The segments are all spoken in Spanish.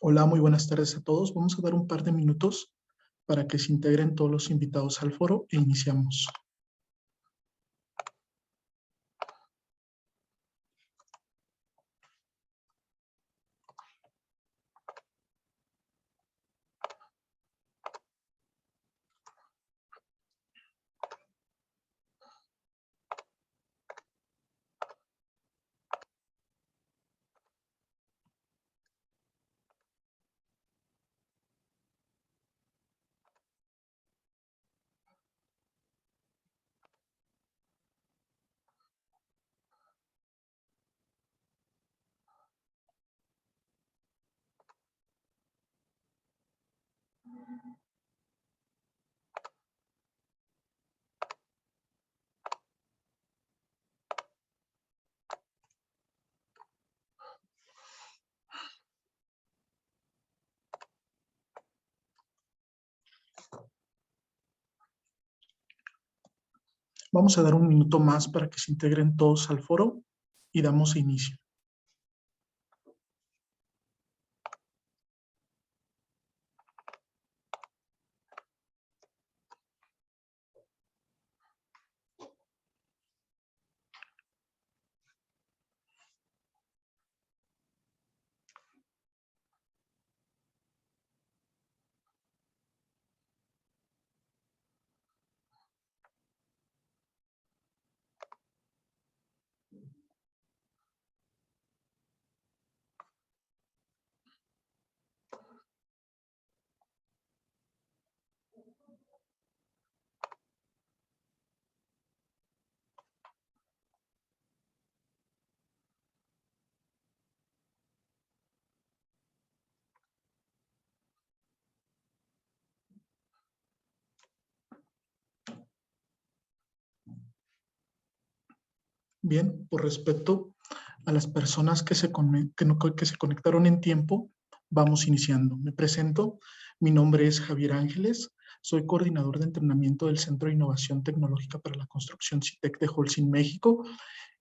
Hola, muy buenas tardes a todos. Vamos a dar un par de minutos para que se integren todos los invitados al foro e iniciamos. Vamos a dar un minuto más para que se integren todos al foro y damos inicio. Bien, por respeto a las personas que se conectaron en tiempo, vamos iniciando. Me presento, mi nombre es Javier Ángeles, soy coordinador de entrenamiento del Centro de Innovación Tecnológica para la Construcción CITEC de Holcim, México,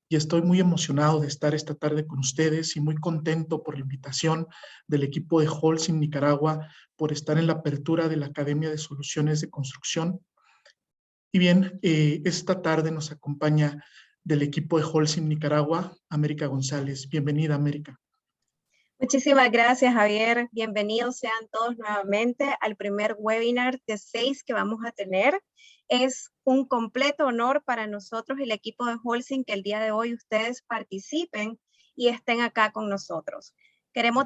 y estoy muy emocionado de estar esta tarde con ustedes y muy contento por la invitación del equipo de Holcim Nicaragua por estar en la apertura de la Academia de Soluciones de Construcción. Y bien, esta tarde nos acompaña del equipo de Holcim Nicaragua, América González. Bienvenida, América. Muchísimas gracias, Javier. Bienvenidos sean todos nuevamente al primer webinar de 6 que vamos a tener. Es un completo honor para nosotros, el equipo de Holcim, que el día de hoy ustedes participen y estén acá con nosotros. Queremos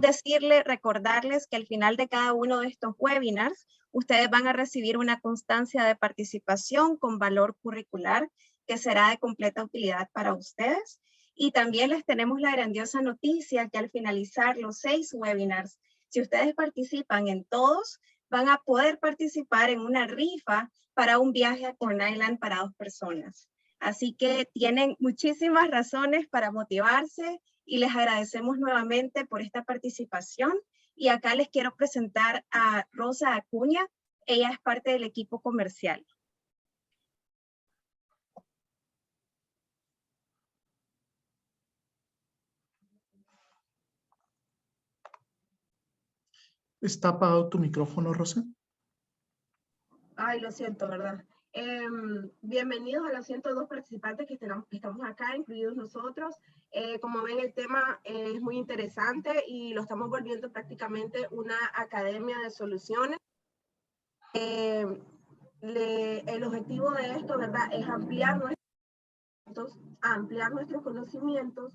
recordarles que al final de cada uno de estos webinars, ustedes van a recibir una constancia de participación con valor curricular que será de completa utilidad para ustedes. Y también les tenemos la grandiosa noticia que al finalizar los 6 webinars, si ustedes participan en todos, van a poder participar en una rifa para un viaje a Corn Island para 2 personas. Así que tienen muchísimas razones para motivarse y les agradecemos nuevamente por esta participación. Y acá les quiero presentar a Rosa Acuña. Ella es parte del equipo comercial. ¿Está apagado tu micrófono, Rosa? Ay, lo siento, ¿verdad? Bienvenidos a los 102 participantes que estamos acá, incluidos nosotros. Como ven, el tema es muy interesante y lo estamos volviendo prácticamente una academia de soluciones. El objetivo de esto, ¿verdad?, es ampliar nuestros conocimientos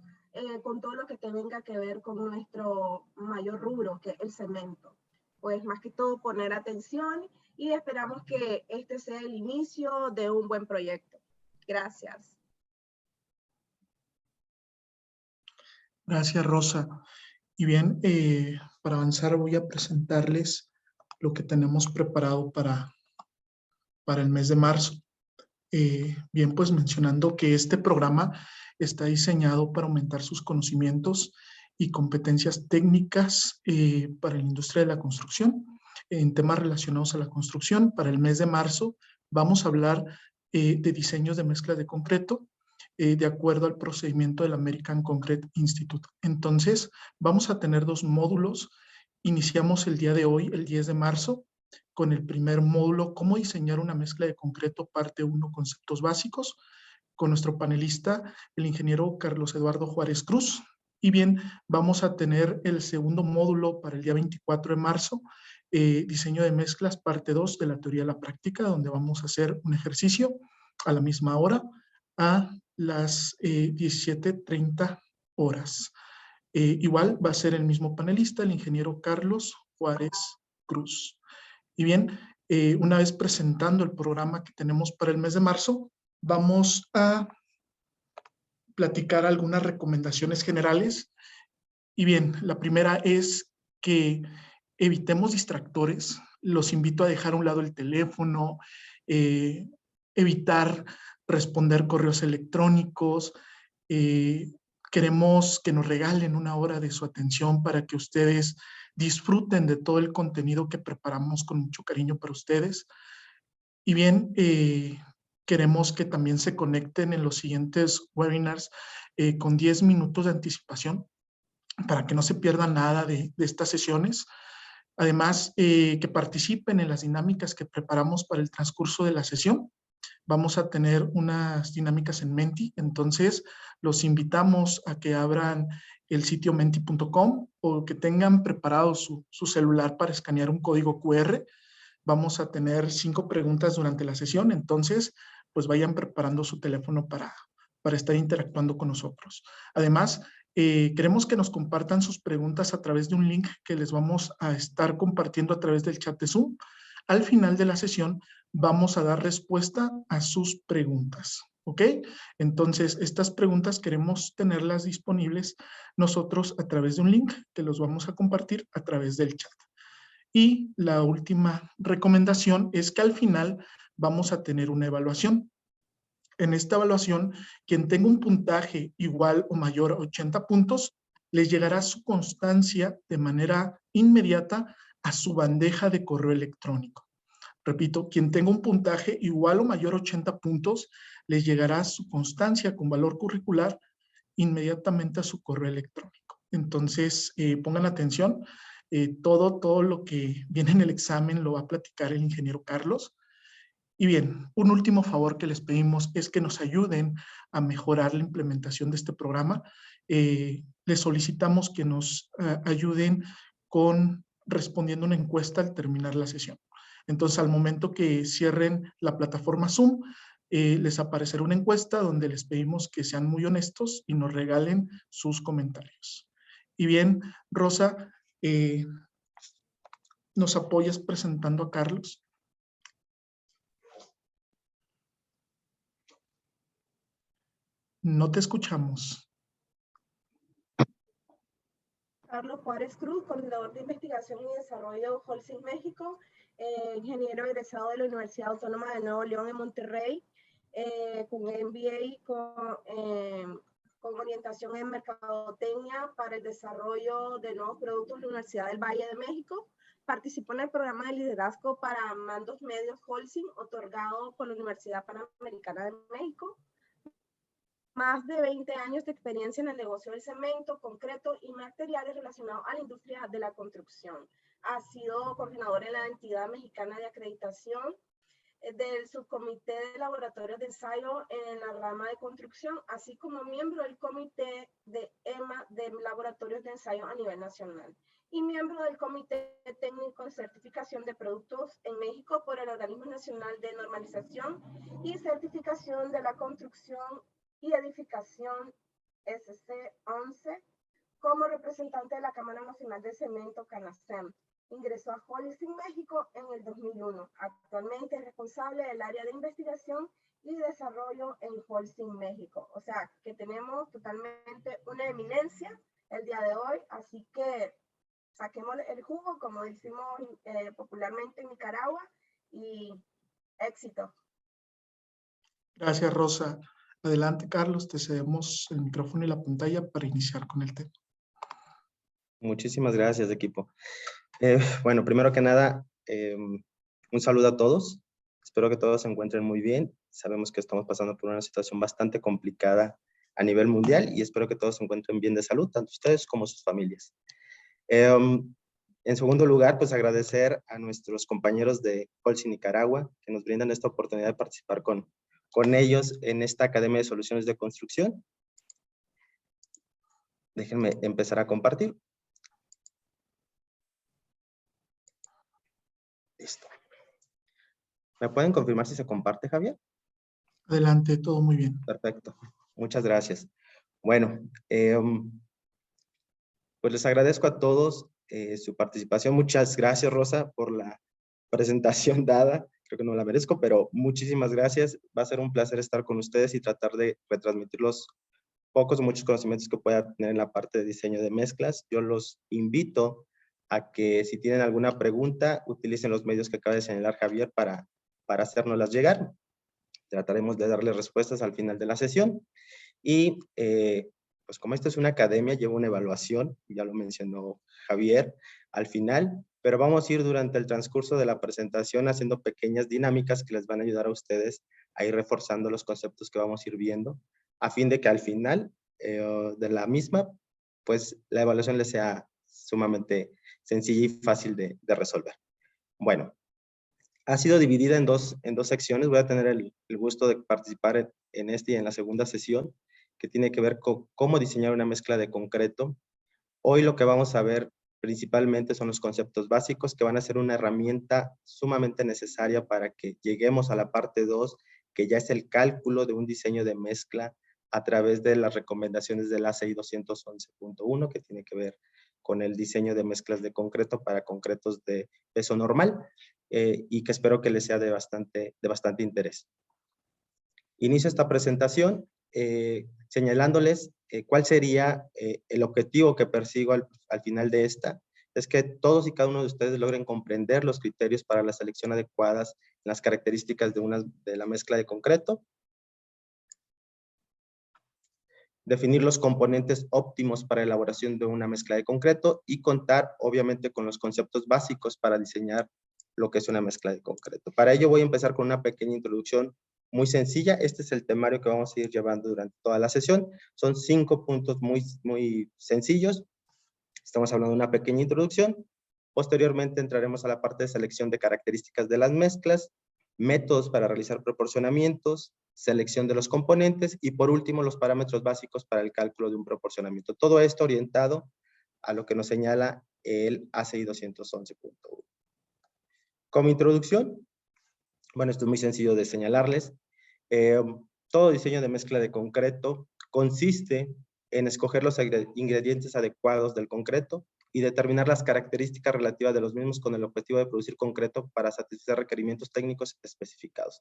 con todo lo que tenga que ver con nuestro mayor rubro, que es el cemento. Pues más que todo poner atención y esperamos que este sea el inicio de un buen proyecto. Gracias. Gracias, Rosa. Y bien, para avanzar voy a presentarles lo que tenemos preparado para el mes de marzo. Bien, pues mencionando que este programa está diseñado para aumentar sus conocimientos y competencias técnicas para la industria de la construcción. En temas relacionados a la construcción, para el mes de marzo vamos a hablar de diseños de mezcla de concreto de acuerdo al procedimiento del American Concrete Institute. Entonces, vamos a tener 2 módulos Iniciamos el día de hoy, el 10 de marzo, con el primer módulo, cómo diseñar una mezcla de concreto, parte 1, conceptos básicos, con nuestro panelista, el ingeniero Carlos Eduardo Juárez Cruz. Y bien, vamos a tener el segundo módulo para el día 24 de marzo, diseño de mezclas, parte 2 de la teoría a la práctica, donde vamos a hacer un ejercicio a la misma hora, a las 17:30 horas. Igual va a ser el mismo panelista, el ingeniero Carlos Juárez Cruz. Y bien, una vez presentando el programa que tenemos para el mes de marzo, vamos a platicar algunas recomendaciones generales. Y bien, la primera es que evitemos distractores. Los invito a dejar a un lado el teléfono, evitar responder correos electrónicos. Queremos que nos regalen una hora de su atención para que ustedes disfruten de todo el contenido que preparamos con mucho cariño para ustedes. Y bien, queremos que también se conecten en los siguientes webinars con 10 minutos de anticipación para que no se pierdan nada de estas sesiones. Además, que participen en las dinámicas que preparamos para el transcurso de la sesión. Vamos a tener unas dinámicas en Menti, entonces los invitamos a que abran el sitio menti.com o que tengan preparado su celular para escanear un código QR. Vamos a tener 5 preguntas durante la sesión, entonces pues vayan preparando su teléfono para estar interactuando con nosotros. Además, queremos que nos compartan sus preguntas a través de un link que les vamos a estar compartiendo a través del chat de Zoom. Al final de la sesión vamos a dar respuesta a sus preguntas, ¿ok? Entonces, estas preguntas queremos tenerlas disponibles nosotros a través de un link que los vamos a compartir a través del chat. Y la última recomendación es que al final vamos a tener una evaluación. En esta evaluación, quien tenga un puntaje igual o mayor a 80 puntos, les llegará su constancia de manera inmediata a su bandeja de correo electrónico. Repito, quien tenga un puntaje igual o mayor a 80 puntos, les llegará su constancia con valor curricular inmediatamente a su correo electrónico. Entonces, pongan atención. Todo lo que viene en el examen lo va a platicar el ingeniero Carlos. Y bien, un último favor que les pedimos es que nos ayuden a mejorar la implementación de este programa. Les solicitamos que nos ayuden con respondiendo una encuesta al terminar la sesión. Entonces, al momento que cierren la plataforma Zoom, les aparecerá una encuesta donde les pedimos que sean muy honestos y nos regalen sus comentarios. Y bien, Rosa, ¿nos apoyas presentando a Carlos? No te escuchamos. Carlos Juárez Cruz, coordinador de investigación y desarrollo Holcim México, ingeniero egresado de la Universidad Autónoma de Nuevo León en Monterrey, con MBA con orientación en mercadotecnia para el desarrollo de nuevos productos de la Universidad del Valle de México. Participó en el programa de liderazgo para mandos medios Holcim, otorgado por la Universidad Panamericana de México. Más de 20 años de experiencia en el negocio del cemento, concreto y materiales relacionados a la industria de la construcción. Ha sido coordinador en la entidad mexicana de acreditación del subcomité de laboratorios de ensayo en la rama de construcción, así como miembro del comité de EMA de laboratorios de ensayo a nivel nacional y miembro del comité técnico de certificación de productos en México por el Organismo Nacional de Normalización y Certificación de la Construcción y Edificación SC11 como representante de la Cámara Nacional de Cemento CANACEM. Ingresó a Holcim México en el 2001. Actualmente es responsable del área de investigación y desarrollo en Holcim México. O sea, que tenemos totalmente una eminencia el día de hoy, así que saquemos el jugo, como decimos popularmente en Nicaragua, y éxito. Gracias, Rosa. Adelante, Carlos, te cedemos el micrófono y la pantalla para iniciar con el tema. Muchísimas gracias, equipo. Bueno, primero que nada, un saludo a todos. Espero que todos se encuentren muy bien. Sabemos que estamos pasando por una situación bastante complicada a nivel mundial y espero que todos se encuentren bien de salud, tanto ustedes como sus familias. En segundo lugar, pues agradecer a nuestros compañeros de Holcim Nicaragua que nos brindan esta oportunidad de participar con ellos en esta Academia de Soluciones de Construcción. Déjenme empezar a compartir. Listo. ¿Me pueden confirmar si se comparte, Javier? Adelante, todo muy bien. Perfecto. Muchas gracias. Bueno, pues les agradezco a todos su participación. Muchas gracias, Rosa, por la presentación dada. Creo que no la merezco, pero muchísimas gracias. Va a ser un placer estar con ustedes y tratar de retransmitir los pocos o muchos conocimientos que pueda tener en la parte de diseño de mezclas. Yo los invito a que si tienen alguna pregunta, utilicen los medios que acaba de señalar Javier para hacérnoslas llegar. Trataremos de darles respuestas al final de la sesión. Y pues como esto es una academia, lleva una evaluación, ya lo mencionó Javier, al final, pero vamos a ir durante el transcurso de la presentación haciendo pequeñas dinámicas que les van a ayudar a ustedes a ir reforzando los conceptos que vamos a ir viendo, a fin de que al final de la misma, pues la evaluación les sea sumamente sencilla y fácil de resolver. Bueno, ha sido dividida en dos secciones. Voy a tener el gusto de participar en este y en la segunda sesión, que tiene que ver con cómo diseñar una mezcla de concreto. Hoy lo que vamos a ver principalmente son los conceptos básicos, que van a ser una herramienta sumamente necesaria para que lleguemos a la parte 2, que ya es el cálculo de un diseño de mezcla a través de las recomendaciones del ACI 211.1, que tiene que ver con el diseño de mezclas de concreto para concretos de peso normal, y que espero que les sea de bastante interés. Inicio esta presentación señalándoles cuál sería el objetivo que persigo al final de esta. Es que todos y cada uno de ustedes logren comprender los criterios para la selección adecuadas, las características de la mezcla de concreto, definir los componentes óptimos para elaboración de una mezcla de concreto y contar, obviamente, con los conceptos básicos para diseñar lo que es una mezcla de concreto. Para ello voy a empezar con una pequeña introducción muy sencilla. Este es el temario que vamos a ir llevando durante toda la sesión. Son 5 puntos muy sencillos. Estamos hablando de una pequeña introducción. Posteriormente entraremos a la parte de selección de características de las mezclas, métodos para realizar proporcionamientos, selección de los componentes y por último los parámetros básicos para el cálculo de un proporcionamiento. Todo esto orientado a lo que nos señala el ACI 211.1. Como introducción, bueno, esto es muy sencillo de señalarles. Todo diseño de mezcla de concreto consiste en escoger los ingredientes adecuados del concreto y determinar las características relativas de los mismos con el objetivo de producir concreto para satisfacer requerimientos técnicos especificados,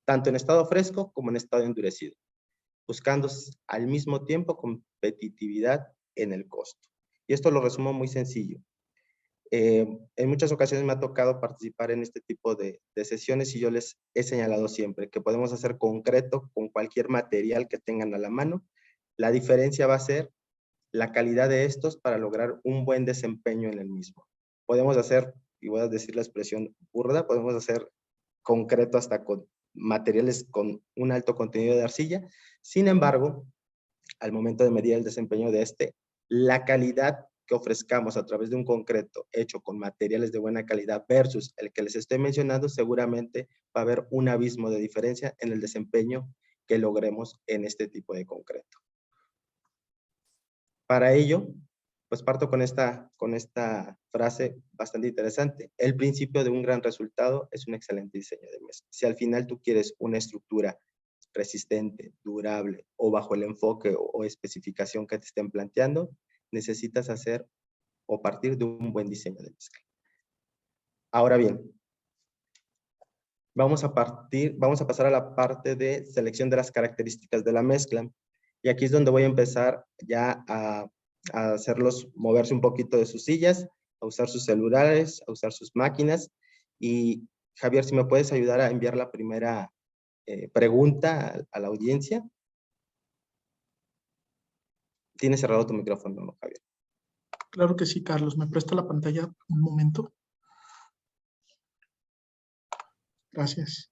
tanto en estado fresco como en estado endurecido, buscando al mismo tiempo competitividad en el costo. Y esto lo resumo muy sencillo. En muchas ocasiones me ha tocado participar en este tipo de sesiones y yo les he señalado siempre que podemos hacer concreto con cualquier material que tengan a la mano. La diferencia va a ser la calidad de estos para lograr un buen desempeño en el mismo. Podemos hacer, y voy a decir la expresión burda, podemos hacer concreto hasta con materiales con un alto contenido de arcilla. Sin embargo, al momento de medir el desempeño de este, la calidad que ofrezcamos a través de un concreto hecho con materiales de buena calidad versus el que les estoy mencionando, seguramente va a haber un abismo de diferencia en el desempeño que logremos en este tipo de concreto. Para ello, pues parto con esta frase bastante interesante. El principio de un gran resultado es un excelente diseño de mezcla. Si al final tú quieres una estructura resistente, durable o bajo el enfoque o especificación que te estén planteando, necesitas hacer o partir de un buen diseño de mezcla. Ahora bien, vamos a pasar a la parte de selección de las características de la mezcla. Y aquí es donde voy a empezar ya a hacerlos moverse un poquito de sus sillas, a usar sus celulares, a usar sus máquinas. Y Javier, si me puedes ayudar a enviar la primera pregunta a la audiencia. Tienes cerrado tu micrófono, ¿no, Javier? Claro que sí, Carlos. ¿Me presta la pantalla un momento? Gracias.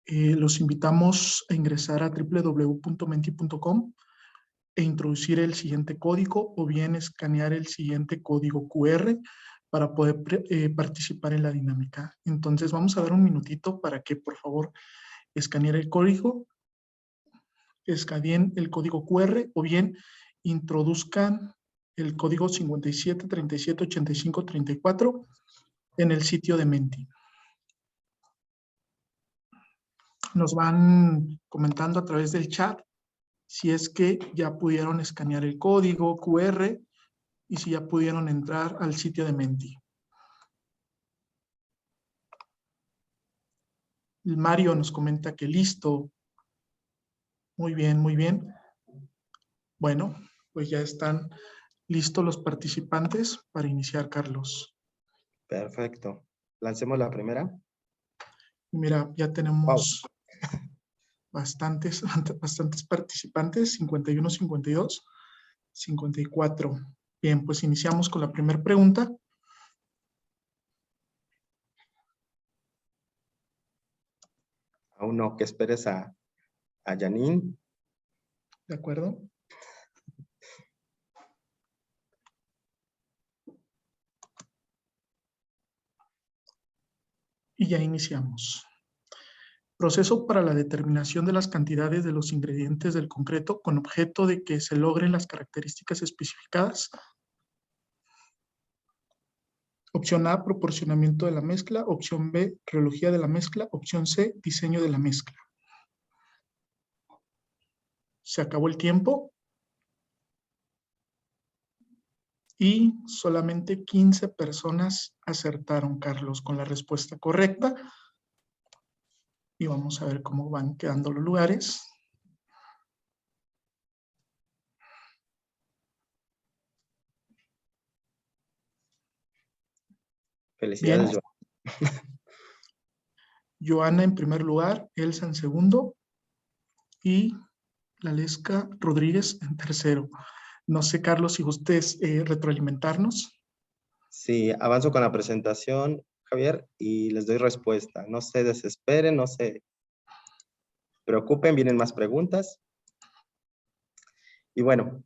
Los invitamos a ingresar a www.menti.com e introducir el siguiente código o bien escanear el siguiente código QR para poder participar en la dinámica. Entonces vamos a dar un minutito para que por favor escaneen el código QR o bien introduzcan el código 57 37 85 34 en el sitio de Menti. Nos van comentando a través del chat si es que ya pudieron escanear el código QR y si ya pudieron entrar al sitio de Menti. Mario nos comenta que listo. Muy bien, muy bien. Bueno, pues ya están listos los participantes para iniciar, Carlos. Perfecto. Lancemos la primera. Mira, ya tenemos bastantes participantes, 51, 52, 54. Bien, pues iniciamos con la primera pregunta. Aún no, que esperes a Janine. ¿De acuerdo? Y ya iniciamos. Proceso para la determinación de las cantidades de los ingredientes del concreto con objeto de que se logren las características especificadas. Opción A, proporcionamiento de la mezcla. Opción B, reología de la mezcla. Opción C, diseño de la mezcla. Se acabó el tiempo. Y solamente 15 personas acertaron, Carlos, con la respuesta correcta. Y vamos a ver cómo van quedando los lugares. Felicidades, Bien. Joana. Joana en primer lugar, Elsa en segundo y Lalesca Rodríguez en tercero. No sé, Carlos, si gustes retroalimentarnos. Sí, avanzo con la presentación, Javier, y les doy respuesta. No se desesperen, no se preocupen, vienen más preguntas. Y bueno,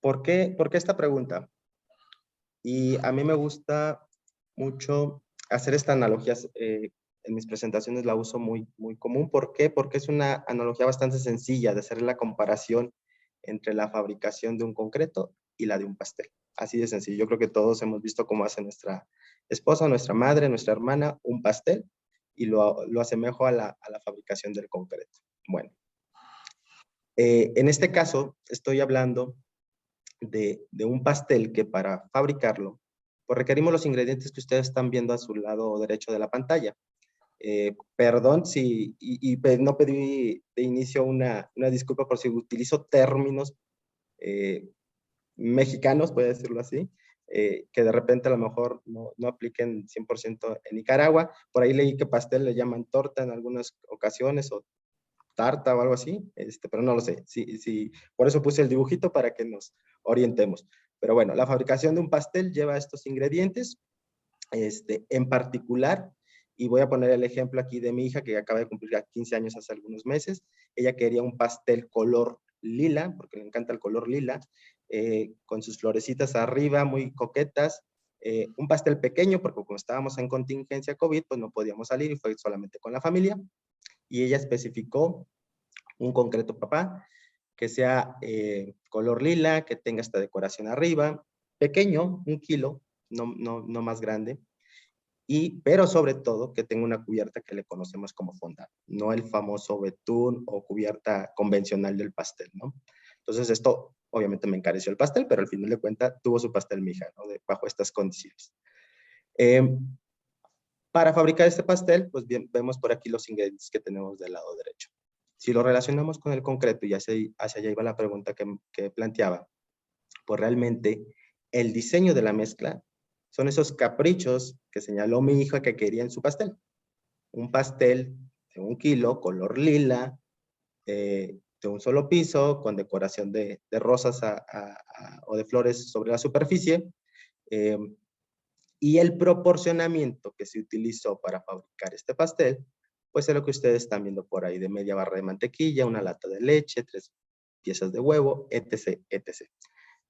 ¿por qué esta pregunta? Y a mí me gusta mucho hacer esta analogía, en mis presentaciones la uso muy común. ¿Por qué? Porque es una analogía bastante sencilla de hacer la comparación entre la fabricación de un concreto y la de un pastel. Así de sencillo. Yo creo que todos hemos visto cómo hace nuestra esposa, nuestra madre, nuestra hermana un pastel y lo asemejo a la fabricación del concreto. Bueno, en este caso estoy hablando de un pastel que para fabricarlo, pues requerimos los ingredientes que ustedes están viendo a su lado derecho de la pantalla. Perdón si, no pedí de inicio una disculpa por si utilizo términos mexicanos, voy a decirlo así, que de repente a lo mejor no apliquen 100% en Nicaragua. Por ahí leí que pastel le llaman torta en algunas ocasiones o tarta o algo así, pero no lo sé. Sí, por eso puse el dibujito para que nos orientemos. Pero bueno, la fabricación de un pastel lleva estos ingredientes, en particular, y voy a poner el ejemplo aquí de mi hija que acaba de cumplir 15 años hace algunos meses. Ella quería un pastel color lila, porque le encanta el color lila, con sus florecitas arriba, muy coquetas, un pastel pequeño, porque como estábamos en contingencia COVID, pues no podíamos salir y fue solamente con la familia. Y ella especificó un concreto papá, que sea color lila, que tenga esta decoración arriba, pequeño, 1 kilo, no más grande, pero sobre todo que tenga una cubierta que le conocemos como fondant, no el famoso betún o cubierta convencional del pastel, ¿no? Entonces esto obviamente me encareció el pastel, pero al final de cuentas tuvo su pastel mi hija, ¿no? Bajo estas condiciones. Para fabricar este pastel, pues bien, vemos por aquí los ingredientes que tenemos del lado derecho. Si lo relacionamos con el concreto, y hacia allá iba la pregunta que planteaba, pues realmente el diseño de la mezcla son esos caprichos que señaló mi hija que quería en su pastel. Un pastel de 1 kilo, color lila, de un solo piso, con decoración de rosas o de flores sobre la superficie, y el proporcionamiento que se utilizó para fabricar este pastel, pues es lo que ustedes están viendo por ahí, de media barra de mantequilla, una lata de leche, 3 piezas de huevo, etc., etc.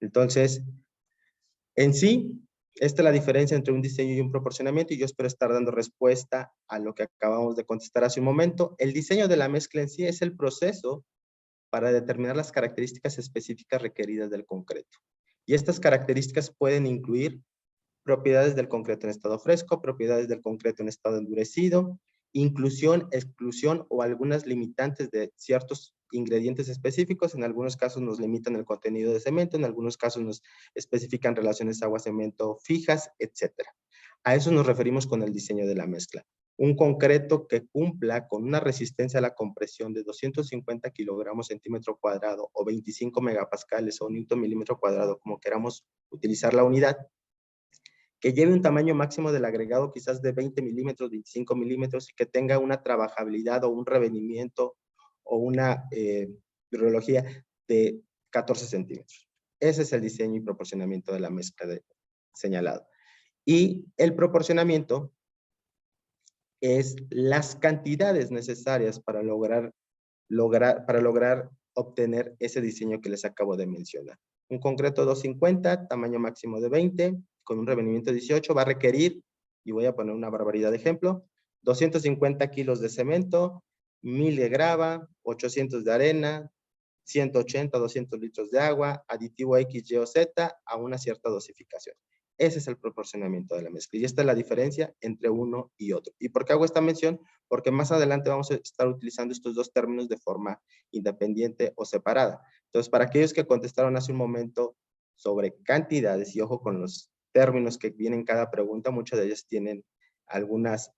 Entonces, en sí, esta es la diferencia entre un diseño y un proporcionamiento, y yo espero estar dando respuesta a lo que acabamos de contestar hace un momento. El diseño de la mezcla en sí es el proceso para determinar las características específicas requeridas del concreto. Y estas características pueden incluir propiedades del concreto en estado fresco, propiedades del concreto en estado endurecido, inclusión, exclusión o algunas limitantes de ciertos ingredientes específicos. En algunos casos nos limitan el contenido de cemento, en algunos casos nos especifican relaciones agua-cemento fijas, etc. A eso nos referimos con el diseño de la mezcla. Un concreto que cumpla con una resistencia a la compresión de 250 kilogramos centímetro cuadrado o 25 megapascales o newton milímetro cuadrado, como queramos utilizar la unidad, que lleve un tamaño máximo del agregado quizás de 20 milímetros, 25 milímetros, y que tenga una trabajabilidad o un revenimiento o una hidrología de 14 centímetros. Ese es el diseño y proporcionamiento de la mezcla señalado. Y el proporcionamiento es las cantidades necesarias para lograr obtener ese diseño que les acabo de mencionar. Un concreto 250, tamaño máximo de 20, con un revenimiento de 18, va a requerir, y voy a poner una barbaridad de ejemplo, 250 kilos de cemento, 1000 de grava, 800 de arena, 180, 200 litros de agua, aditivo X, Y o Z a una cierta dosificación. Ese es el proporcionamiento de la mezcla. Y esta es la diferencia entre uno y otro. ¿Y por qué hago esta mención? Porque más adelante vamos a estar utilizando estos dos términos de forma independiente o separada. Entonces, para aquellos que contestaron hace un momento sobre cantidades, y ojo con los términos que vienen en cada pregunta, muchas de ellas tienen algunas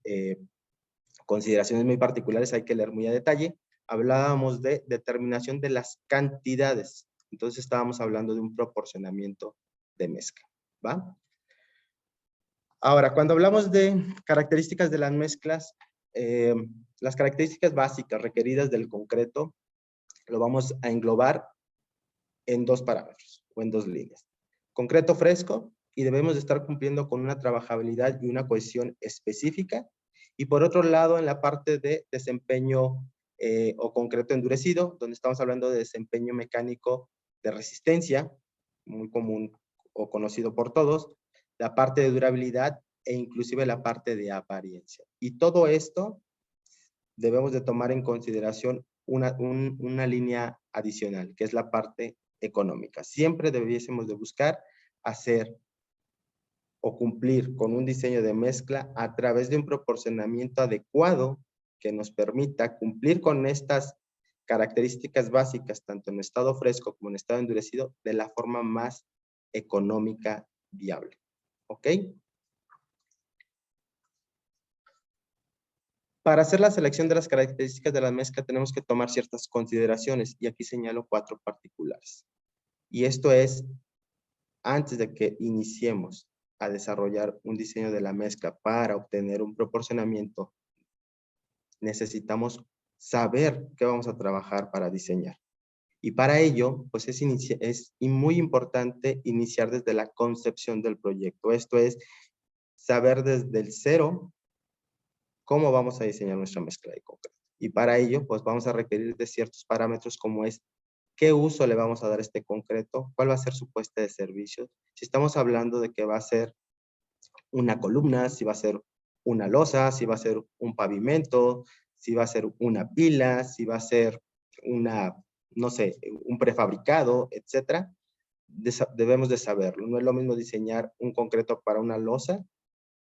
consideraciones muy particulares, hay que leer muy a detalle. Hablábamos de determinación de las cantidades. Entonces, estábamos hablando de un proporcionamiento de mezcla, ¿va? Ahora, cuando hablamos de características de las mezclas, las características básicas requeridas del concreto lo vamos a englobar en dos parámetros o en dos líneas. Concreto fresco, y debemos de estar cumpliendo con una trabajabilidad y una cohesión específica. Y por otro lado, en la parte de desempeño o concreto endurecido, donde estamos hablando de desempeño mecánico de resistencia, muy común o conocido por todos, la parte de durabilidad e inclusive la parte de apariencia. Y todo esto debemos de tomar en consideración una línea adicional, que es la parte económica. Siempre debiésemos de buscar hacer o cumplir con un diseño de mezcla a través de un proporcionamiento adecuado que nos permita cumplir con estas características básicas, tanto en estado fresco como en estado endurecido, de la forma más económica viable. ¿Ok? Para hacer la selección de las características de la mezcla tenemos que tomar ciertas consideraciones, y aquí señalo 4 particulares. Y esto es, antes de que iniciemos a desarrollar un diseño de la mezcla para obtener un proporcionamiento, necesitamos saber qué vamos a trabajar para diseñar. Y para ello, pues es muy importante iniciar desde la concepción del proyecto. Esto es, saber desde el cero cómo vamos a diseñar nuestra mezcla de concreto. Y para ello, pues vamos a requerir de ciertos parámetros como es qué uso le vamos a dar a este concreto, cuál va a ser su puesta de servicios. Si estamos hablando de que va a ser una columna, si va a ser una losa, si va a ser un pavimento, si va a ser una pila, si va a ser no sé, un prefabricado, etcétera, debemos de saberlo. No es lo mismo diseñar un concreto para una losa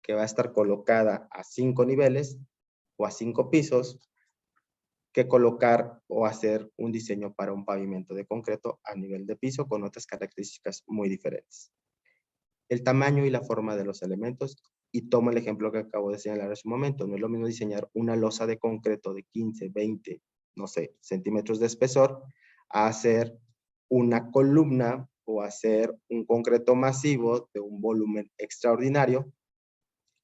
que va a estar colocada a 5 niveles o a 5 pisos, que colocar o hacer un diseño para un pavimento de concreto a nivel de piso con otras características muy diferentes. El tamaño y la forma de los elementos, y tomo el ejemplo que acabo de señalar hace un momento. No es lo mismo diseñar una losa de concreto de 15, 20, no sé, centímetros de espesor, a hacer una columna o hacer un concreto masivo de un volumen extraordinario.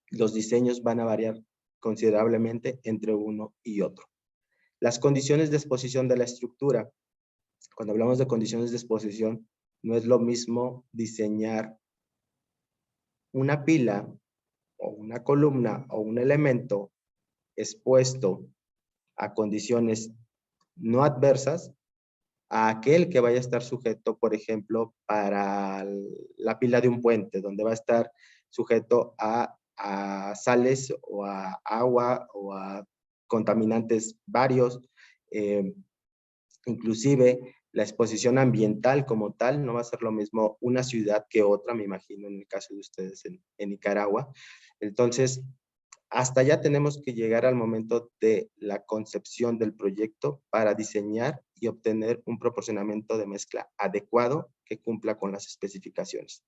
Los diseños van a variar considerablemente entre uno y otro. Las condiciones de exposición de la estructura. Cuando hablamos de condiciones de exposición, no es lo mismo diseñar una pila o una columna o un elemento expuesto a condiciones no adversas a aquel que vaya a estar sujeto, por ejemplo, para la pila de un puente, donde va a estar sujeto a sales o a agua o a contaminantes varios, inclusive la exposición ambiental como tal, no va a ser lo mismo una ciudad que otra, me imagino en el caso de ustedes en Nicaragua. Entonces, hasta allá tenemos que llegar al momento de la concepción del proyecto para diseñar y obtener un proporcionamiento de mezcla adecuado que cumpla con las especificaciones.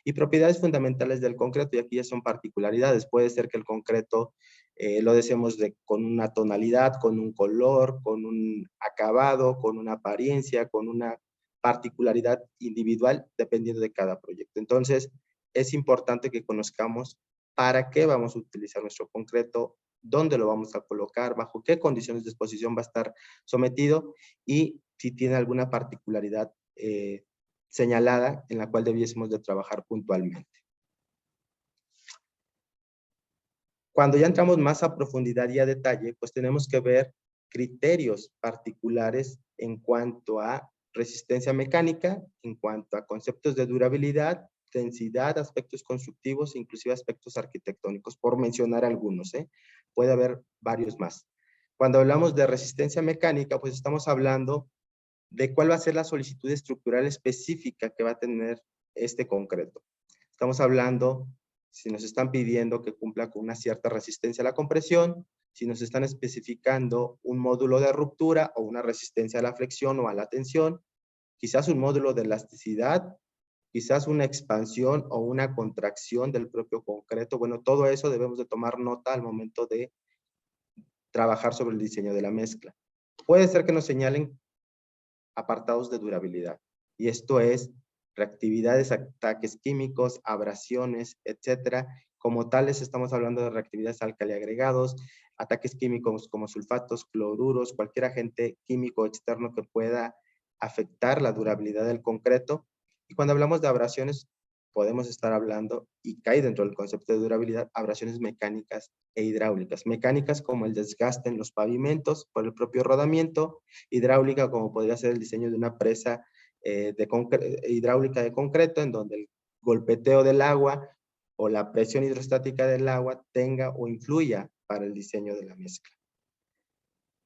Y propiedades fundamentales del concreto, y aquí ya son particularidades. Puede ser que el concreto lo deseemos con una tonalidad, con un color, con un acabado, con una apariencia, con una particularidad individual, dependiendo de cada proyecto. Entonces, es importante que conozcamos para qué vamos a utilizar nuestro concreto, dónde lo vamos a colocar, bajo qué condiciones de exposición va a estar sometido y si tiene alguna particularidad señalada en la cual debiésemos de trabajar puntualmente. Cuando ya entramos más a profundidad y a detalle, pues tenemos que ver criterios particulares en cuanto a resistencia mecánica, en cuanto a conceptos de durabilidad, densidad, aspectos constructivos, inclusive aspectos arquitectónicos, por mencionar algunos, ¿eh? Puede haber varios más. Cuando hablamos de resistencia mecánica, pues estamos hablando de cuál va a ser la solicitud estructural específica que va a tener este concreto. Estamos hablando, si nos están pidiendo que cumpla con una cierta resistencia a la compresión, si nos están especificando un módulo de ruptura o una resistencia a la flexión o a la tensión, quizás un módulo de elasticidad, quizás una expansión o una contracción del propio concreto. Bueno, todo eso debemos de tomar nota al momento de trabajar sobre el diseño de la mezcla. Puede ser que nos señalen apartados de durabilidad, y esto es reactividades, ataques químicos, abrasiones, etcétera. Como tales, estamos hablando de reactividades álcali-agregados, ataques químicos como sulfatos, cloruros, cualquier agente químico externo que pueda afectar la durabilidad del concreto. Y cuando hablamos de abrasiones, podemos estar hablando, y cae dentro del concepto de durabilidad, abrasiones mecánicas e hidráulicas. Mecánicas como el desgaste en los pavimentos por el propio rodamiento, hidráulica como podría ser el diseño de una presa hidráulica de concreto, en donde el golpeteo del agua o la presión hidrostática del agua tenga o influya para el diseño de la mezcla.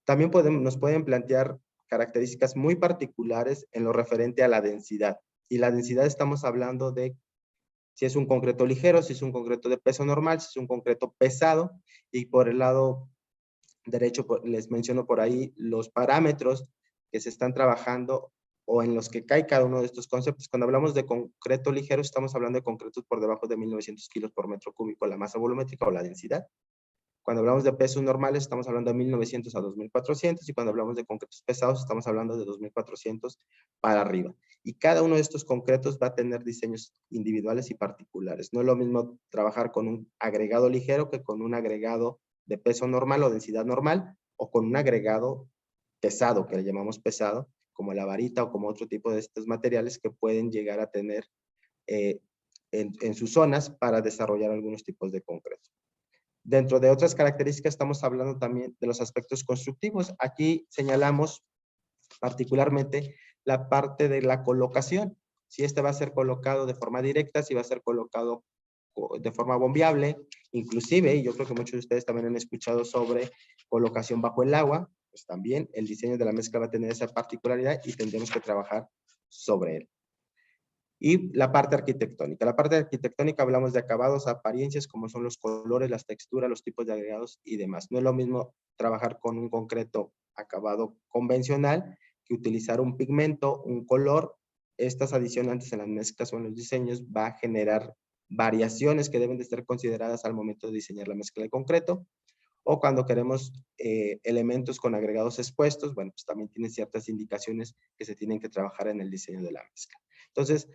También nos pueden plantear características muy particulares en lo referente a la densidad. Y la densidad estamos hablando de si es un concreto ligero, si es un concreto de peso normal, si es un concreto pesado. Y por el lado derecho les menciono por ahí los parámetros que se están trabajando o en los que cae cada uno de estos conceptos. Cuando hablamos de concreto ligero, estamos hablando de concretos por debajo de 1900 kilos por metro cúbico, la masa volumétrica o la densidad. Cuando hablamos de pesos normales, estamos hablando de 1900 a 2400, y cuando hablamos de concretos pesados, estamos hablando de 2400 para arriba. Y cada uno de estos concretos va a tener diseños individuales y particulares. No es lo mismo trabajar con un agregado ligero que con un agregado de peso normal o densidad normal, o con un agregado pesado, que le llamamos pesado, como la varita o como otro tipo de estos materiales que pueden llegar a tener en sus zonas para desarrollar algunos tipos de concreto. Dentro de otras características estamos hablando también de los aspectos constructivos. Aquí señalamos particularmente la parte de la colocación. Si este va a ser colocado de forma directa, si va a ser colocado de forma bombeable, inclusive, y yo creo que muchos de ustedes también han escuchado sobre colocación bajo el agua, pues también el diseño de la mezcla va a tener esa particularidad y tendremos que trabajar sobre él. Y la parte arquitectónica. La parte arquitectónica hablamos de acabados, apariencias, como son los colores, las texturas, los tipos de agregados y demás. No es lo mismo trabajar con un concreto acabado convencional que utilizar un pigmento, un color. Estas adicionantes en las mezclas o en los diseños va a generar variaciones que deben de ser consideradas al momento de diseñar la mezcla de concreto. O cuando queremos elementos con agregados expuestos, bueno, pues también tienen ciertas indicaciones que se tienen que trabajar en el diseño de la mezcla. Entonces,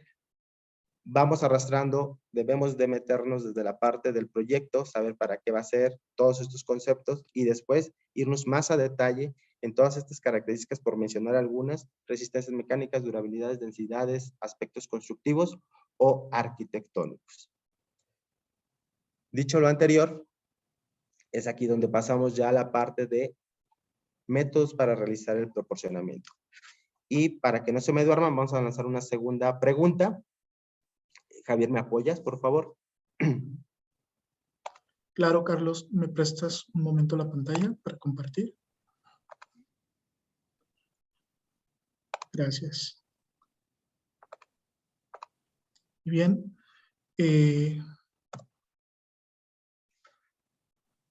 vamos arrastrando, debemos de meternos desde la parte del proyecto, saber para qué va a ser todos estos conceptos y después irnos más a detalle en todas estas características, por mencionar algunas: resistencias mecánicas, durabilidades, densidades, aspectos constructivos o arquitectónicos. Dicho lo anterior, es aquí donde pasamos ya a la parte de métodos para realizar el proporcionamiento. Y para que no se me duerman, vamos a lanzar una segunda pregunta. Javier, ¿me apoyas, por favor? Claro, Carlos, ¿me prestas un momento la pantalla para compartir? Gracias. Bien.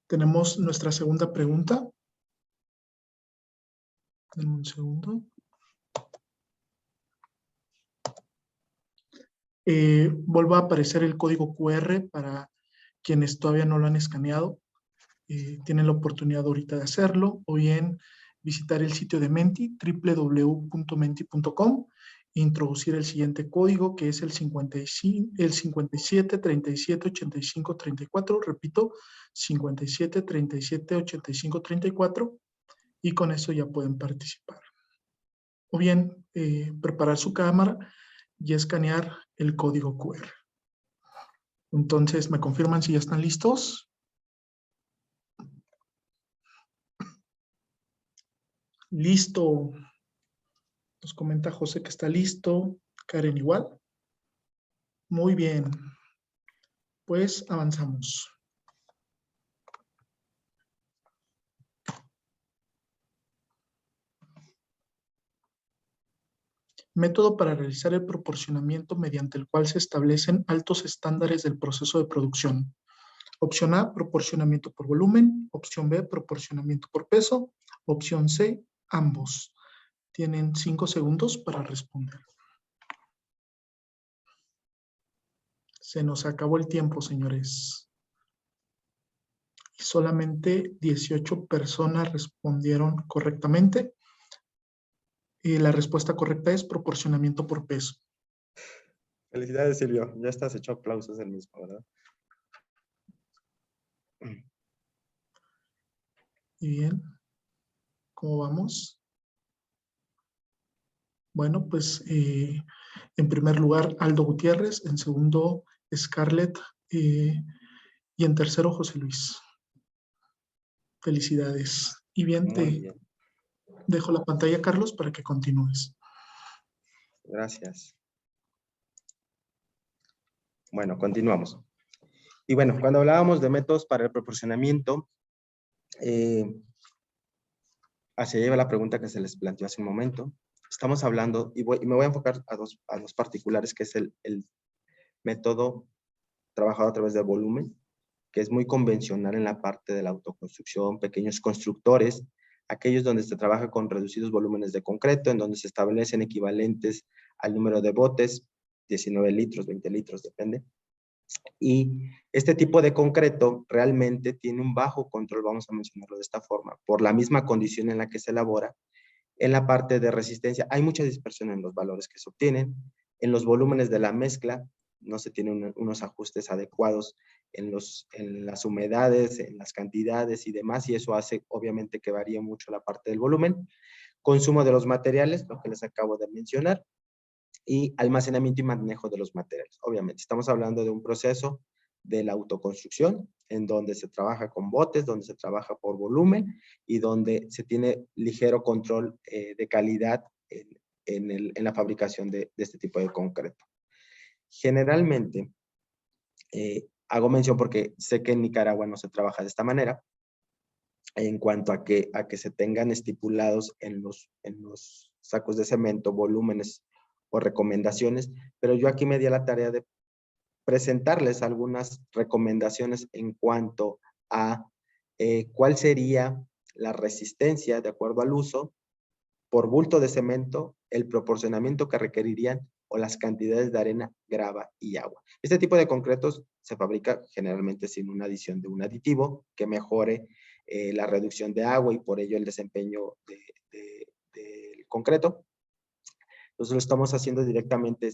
Tenemos nuestra segunda pregunta. Denme un segundo. Vuelve a aparecer el código QR para quienes todavía no lo han escaneado. Tienen la oportunidad ahorita de hacerlo, o bien visitar el sitio de Menti, www.menti.com, e introducir el siguiente código, que es el 57 37 85 34, repito, 57 37 85 34, y con eso ya pueden participar. O bien, preparar su cámara y escanear el código QR. Entonces, ¿me confirman si ya están listos? Listo. Nos comenta José que está listo. Karen igual. Muy bien. Pues avanzamos. Método para realizar el proporcionamiento mediante el cual se establecen altos estándares del proceso de producción. Opción A, proporcionamiento por volumen. Opción B, proporcionamiento por peso. Opción C, ambos. Tienen 5 segundos para responder. Se nos acabó el tiempo, señores. Y solamente 18 personas respondieron correctamente. Y la respuesta correcta es proporcionamiento por peso. Felicidades, Silvio. Ya estás hecho aplausos el mismo, ¿verdad? Y bien. ¿Cómo vamos? Bueno, pues en primer lugar, Aldo Gutiérrez. En segundo, Scarlett. Y en tercero, José Luis. Felicidades. Y bien, Muy bien. dejo la pantalla, Carlos, para que continúes. Gracias. Bueno, continuamos. Y bueno, cuando hablábamos de métodos para el proporcionamiento, hacia allá va la pregunta que se les planteó hace un momento. Estamos hablando, y me voy a enfocar a dos particulares, que es el método trabajado a través del volumen, que es muy convencional en la parte de la autoconstrucción, pequeños constructores, aquellos donde se trabaja con reducidos volúmenes de concreto, en donde se establecen equivalentes al número de botes, 19 litros, 20 litros, depende. Y este tipo de concreto realmente tiene un bajo control, vamos a mencionarlo de esta forma, por la misma condición en la que se elabora. En la parte de resistencia hay mucha dispersión en los valores que se obtienen, en los volúmenes de la mezcla no se tienen unos ajustes adecuados en las humedades, en las cantidades y demás, y eso hace obviamente que varíe mucho la parte del volumen. Consumo de los materiales, lo que les acabo de mencionar, y almacenamiento y manejo de los materiales. Obviamente, estamos hablando de un proceso de la autoconstrucción, en donde se trabaja con botes, donde se trabaja por volumen y donde se tiene ligero control de calidad en la fabricación de este tipo de concreto. Generalmente, hago mención porque sé que en Nicaragua no se trabaja de esta manera, en cuanto a que se tengan estipulados en los sacos de cemento volúmenes o recomendaciones, pero yo aquí me di a la tarea de presentarles algunas recomendaciones en cuanto a cuál sería la resistencia de acuerdo al uso por bulto de cemento, el proporcionamiento que requerirían o las cantidades de arena, grava y agua. Este tipo de concretos se fabrica generalmente sin una adición de un aditivo que mejore la reducción de agua y por ello el desempeño del concreto. Entonces lo estamos haciendo directamente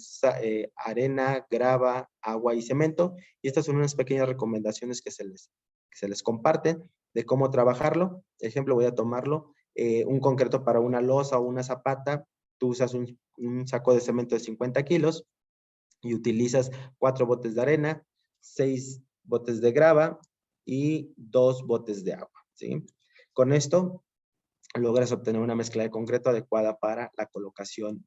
arena, grava, agua y cemento. Y estas son unas pequeñas recomendaciones que se les comparten de cómo trabajarlo. Ejemplo, voy a tomarlo. Un concreto para una losa o una zapata. Tú usas un saco de cemento de 50 kilos y utilizas 4 botes de arena, 6 botes de grava y 2 botes de agua, ¿sí? Con esto logras obtener una mezcla de concreto adecuada para la colocación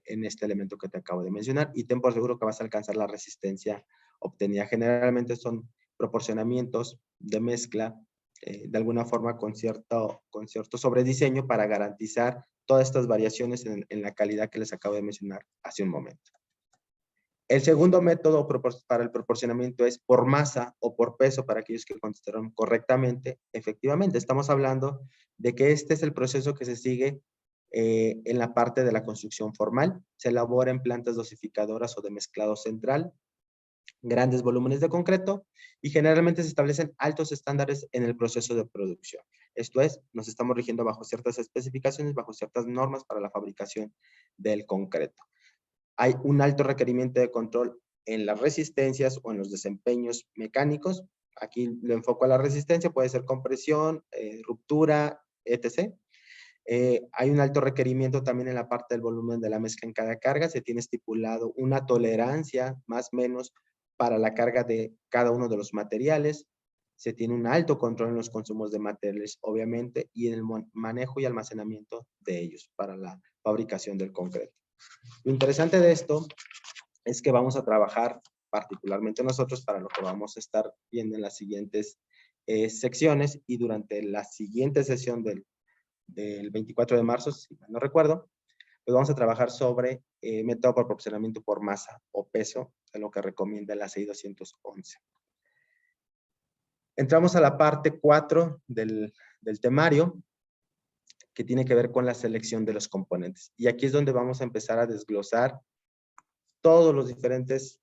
en este elemento que te acabo de mencionar, y ten por seguro que vas a alcanzar la resistencia obtenida. Generalmente son proporcionamientos de mezcla de alguna forma con cierto sobrediseño para garantizar todas estas variaciones en la calidad que les acabo de mencionar hace un momento. El segundo método para el proporcionamiento es por masa o por peso, para aquellos que contestaron correctamente. Efectivamente, estamos hablando de que este es el proceso que se sigue en la parte de la construcción formal. Se elabora en plantas dosificadoras o de mezclado central, grandes volúmenes de concreto, y generalmente se establecen altos estándares en el proceso de producción. Esto es, nos estamos rigiendo bajo ciertas especificaciones, bajo ciertas normas para la fabricación del concreto. Hay un alto requerimiento de control en las resistencias o en los desempeños mecánicos. Aquí lo enfoco a la resistencia, puede ser compresión, ruptura, etc. Hay un alto requerimiento también en la parte del volumen de la mezcla en cada carga. Se tiene estipulado una tolerancia más o menos para la carga de cada uno de los materiales. Se tiene un alto control en los consumos de materiales, obviamente, y en el manejo y almacenamiento de ellos para la fabricación del concreto. Lo interesante de esto es que vamos a trabajar particularmente nosotros para lo que vamos a estar viendo en las siguientes secciones, y durante la siguiente sesión del 24 de marzo, si mal no recuerdo, pues vamos a trabajar sobre método por proporcionamiento por masa o peso, de lo que recomienda la CI 211. Entramos a la parte 4 del temario, que tiene que ver con la selección de los componentes. Y aquí es donde vamos a empezar a desglosar todos los diferentes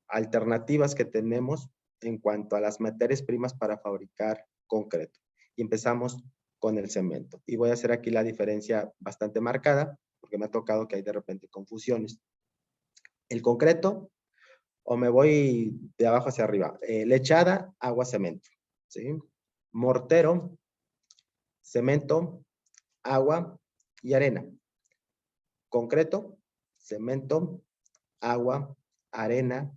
alternativas que tenemos en cuanto a las materias primas para fabricar concreto. Y empezamos con el cemento. Y voy a hacer aquí la diferencia bastante marcada, porque me ha tocado que hay de repente confusiones. El concreto, o me voy de abajo hacia arriba, lechada, agua, cemento, ¿sí? Mortero, cemento, agua y arena. Concreto, cemento, agua, arena,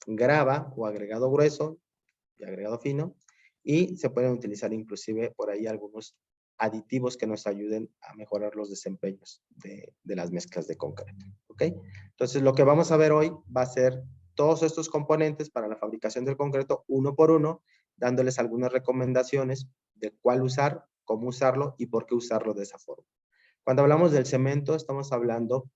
grava o agregado grueso y agregado fino, y se pueden utilizar inclusive por ahí algunos aditivos que nos ayuden a mejorar los desempeños de las mezclas de concreto. ¿Ok? Entonces, lo que vamos a ver hoy va a ser todos estos componentes para la fabricación del concreto uno por uno, dándoles algunas recomendaciones de cuál usar, cómo usarlo y por qué usarlo de esa forma. Cuando hablamos del cemento, estamos hablando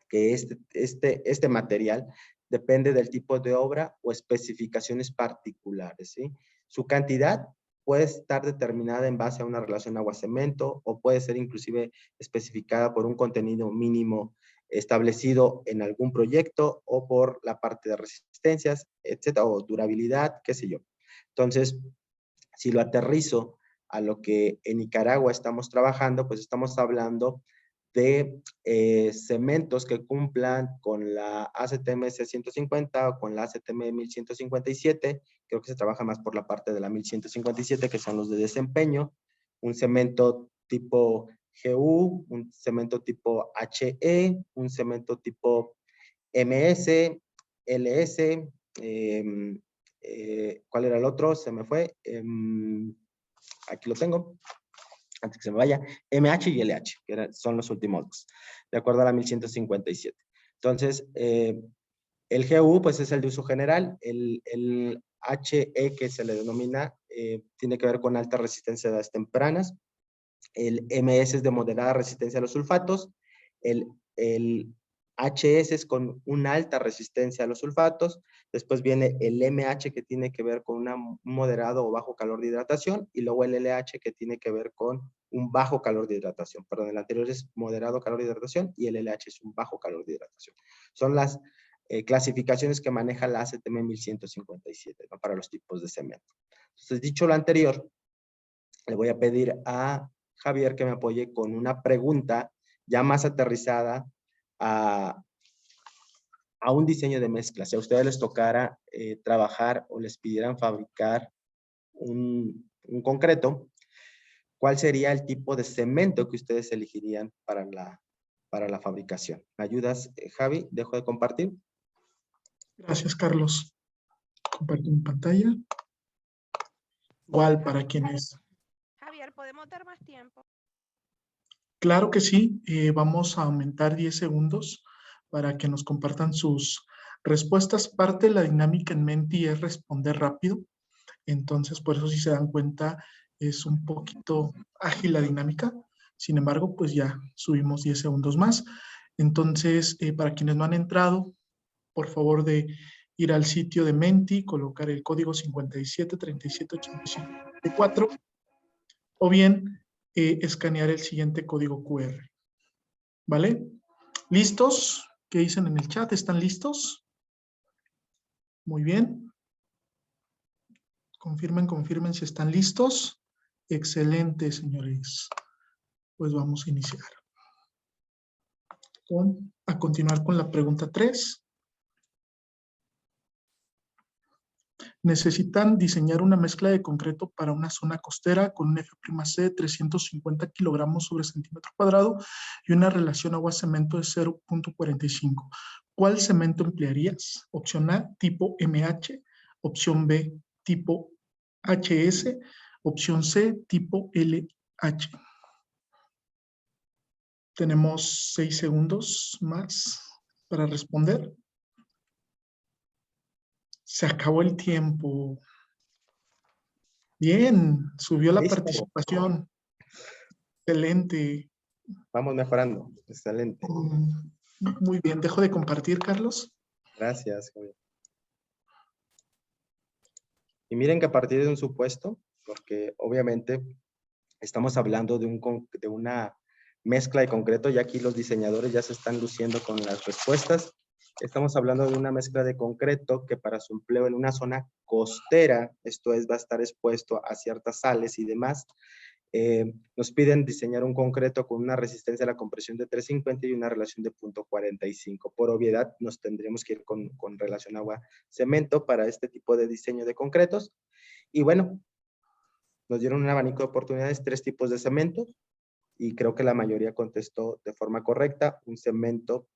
que este material depende del tipo de obra o especificaciones particulares, ¿sí? Su cantidad puede estar determinada en base a una relación agua-cemento, o puede ser inclusive especificada por un contenido mínimo establecido en algún proyecto, o por la parte de resistencias, etcétera, o durabilidad, qué sé yo. Entonces, si lo aterrizo a lo que en Nicaragua estamos trabajando, pues estamos hablando de cementos que cumplan con la ACTM 150 o con la ACTM 1157. Creo que se trabaja más por la parte de la 1157, que son los de desempeño. Un cemento tipo GU, un cemento tipo HE, un cemento tipo MS, LS, ¿cuál era el otro? Se me fue. Aquí lo tengo, antes que se me vaya, MH y LH, que son los últimos dos, de acuerdo a la 1157. Entonces, el GU, pues es el de uso general. El HE, que se le denomina, tiene que ver con alta resistencia a edades tempranas. El MS es de moderada resistencia a los sulfatos. El HS es con una alta resistencia a los sulfatos. Después viene el MH, que tiene que ver con un moderado o bajo calor de hidratación, y luego el LH, que tiene que ver con un bajo calor de hidratación. Perdón, el anterior es moderado calor de hidratación y el LH es un bajo calor de hidratación. Son las clasificaciones que maneja la ACTM 1157, ¿no?, para los tipos de cemento. Entonces, dicho lo anterior, le voy a pedir a Javier que me apoye con una pregunta ya más aterrizada a un diseño de mezcla. Si a ustedes les tocara trabajar o les pidieran fabricar un concreto, ¿cuál sería el tipo de cemento que ustedes elegirían para la fabricación? ¿Me ayudas, Javi? ¿Dejo de compartir? Gracias, Carlos. Comparto mi pantalla. Igual para quienes... Javier, podemos dar más tiempo. Claro que sí, vamos a aumentar 10 segundos para que nos compartan sus respuestas. Parte de la dinámica en Menti es responder rápido, entonces por eso si se dan cuenta es un poquito ágil la dinámica. Sin embargo, pues ya subimos 10 segundos más. Entonces, para quienes no han entrado, por favor de ir al sitio de Menti, colocar el código 57378584 o bien escanear el siguiente código QR. ¿Vale? ¿Listos? ¿Qué dicen en el chat? ¿Están listos? Muy bien. Confirmen si están listos. Excelente, señores. Pues vamos a iniciar. A continuar con la pregunta 3. Necesitan diseñar una mezcla de concreto para una zona costera con un F'C de 350 kilogramos sobre centímetro cuadrado y una relación agua-cemento de 0.45. ¿Cuál cemento emplearías? Opción A, tipo MH. Opción B, tipo HS. Opción C, tipo LH. Tenemos 6 segundos más para responder. Se acabó el tiempo. Bien, subió la Listo. participación. Excelente. Vamos mejorando. Excelente. Muy bien, dejo de compartir, Carlos. Gracias, Javier. Y miren que a partir de un supuesto, porque obviamente estamos hablando de una mezcla de concreto, y aquí los diseñadores ya se están luciendo con las respuestas. Estamos hablando de una mezcla de concreto que para su empleo en una zona costera, esto es, va a estar expuesto a ciertas sales y demás. Nos piden diseñar un concreto con una resistencia a la compresión de 350 y una relación de 0.45. Por obviedad, nos tendríamos que ir con relación agua-cemento para este tipo de diseño de concretos. Y bueno, nos dieron un abanico de oportunidades, 3 tipos de cementos, y creo que la mayoría contestó de forma correcta: un cemento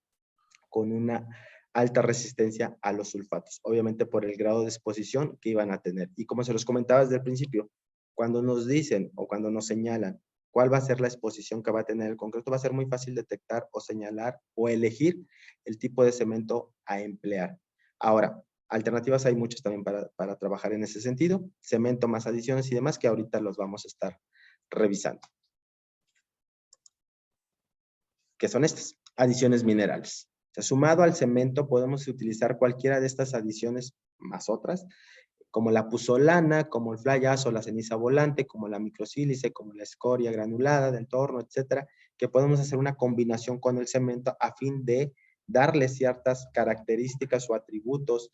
con una alta resistencia a los sulfatos, obviamente por el grado de exposición que iban a tener. Y como se los comentaba desde el principio, cuando nos dicen o cuando nos señalan cuál va a ser la exposición que va a tener el concreto, va a ser muy fácil detectar o señalar o elegir el tipo de cemento a emplear. Ahora, alternativas hay muchas también para trabajar en ese sentido, cemento más adiciones y demás, que ahorita los vamos a estar revisando. ¿Qué son estas? Adiciones minerales. O sea, sumado al cemento podemos utilizar cualquiera de estas adiciones más otras, como la puzolana, como el fly ash o la ceniza volante, como la microsílice, como la escoria granulada del entorno, etcétera, que podemos hacer una combinación con el cemento a fin de darle ciertas características o atributos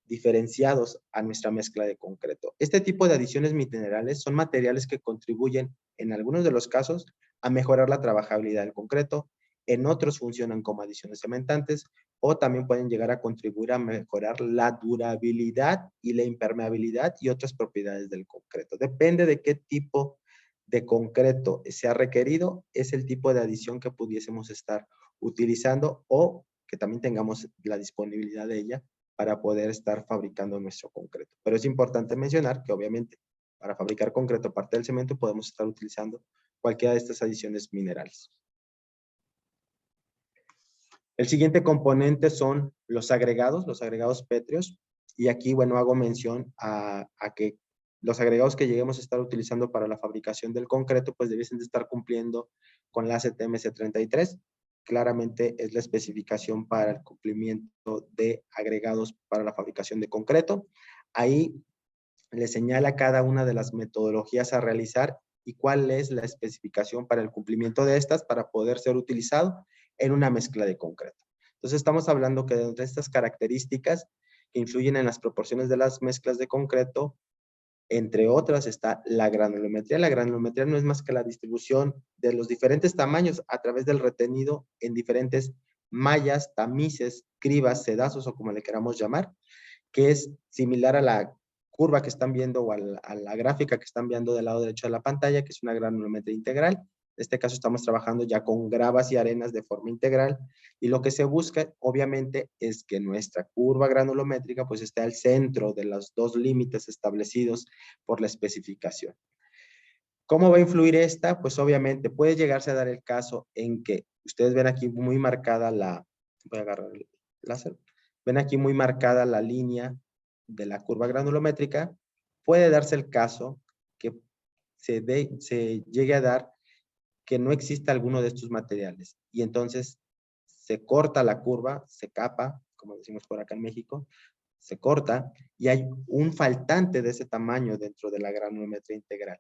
diferenciados a nuestra mezcla de concreto. Este tipo de adiciones minerales son materiales que contribuyen, en algunos de los casos, a mejorar la trabajabilidad del concreto, en otros funcionan como adiciones cementantes, o también pueden llegar a contribuir a mejorar la durabilidad y la impermeabilidad y otras propiedades del concreto. Depende de qué tipo de concreto sea requerido, es el tipo de adición que pudiésemos estar utilizando o que también tengamos la disponibilidad de ella para poder estar fabricando nuestro concreto. Pero es importante mencionar que obviamente para fabricar concreto aparte del cemento podemos estar utilizando cualquiera de estas adiciones minerales. El siguiente componente son los agregados pétreos, y aquí, bueno, hago mención a que los agregados que lleguemos a estar utilizando para la fabricación del concreto, pues debiesen de estar cumpliendo con la ACTMC 33. Claramente es la especificación para el cumplimiento de agregados para la fabricación de concreto. Ahí le señala cada una de las metodologías a realizar y cuál es la especificación para el cumplimiento de estas para poder ser utilizado en una mezcla de concreto. Entonces estamos hablando que de estas características que influyen en las proporciones de las mezclas de concreto, entre otras está la granulometría. La granulometría no es más que la distribución de los diferentes tamaños a través del retenido en diferentes mallas, tamices, cribas, sedazos o como le queramos llamar, que es similar a la curva que están viendo o a la gráfica que están viendo del lado derecho de la pantalla, que es una granulometría integral. En este caso estamos trabajando ya con gravas y arenas de forma integral, y lo que se busca obviamente es que nuestra curva granulométrica pues esté al centro de los dos límites establecidos por la especificación. ¿Cómo va a influir esta? Pues obviamente puede llegarse a dar el caso en que ustedes ven aquí muy marcada la, voy a agarrar el láser, ven aquí muy marcada la línea de la curva granulométrica. Puede darse el caso que se llegue a dar que no exista alguno de estos materiales y entonces se corta la curva, se capa, como decimos por acá en México, se corta y hay un faltante de ese tamaño dentro de la granulometría integral.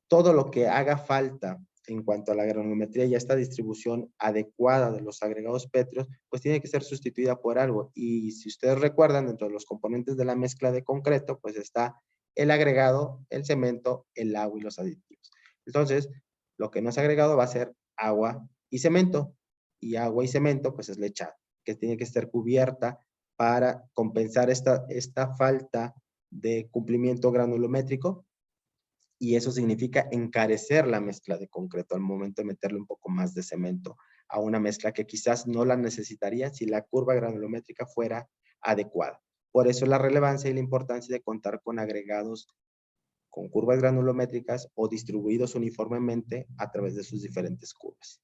Todo lo que haga falta en cuanto a la granulometría y a esta distribución adecuada de los agregados pétreos, pues tiene que ser sustituida por algo. Y si ustedes recuerdan, dentro de los componentes de la mezcla de concreto, pues está el agregado, el cemento, el agua y los aditivos. Entonces, lo que no es agregado va a ser agua y cemento. Y agua y cemento, pues es lechado, que tiene que estar cubierta para compensar esta falta de cumplimiento granulométrico. Y eso significa encarecer la mezcla de concreto al momento de meterle un poco más de cemento a una mezcla que quizás no la necesitaría si la curva granulométrica fuera adecuada. Por eso la relevancia y la importancia de contar con agregados con curvas granulométricas o distribuidos uniformemente a través de sus diferentes curvas.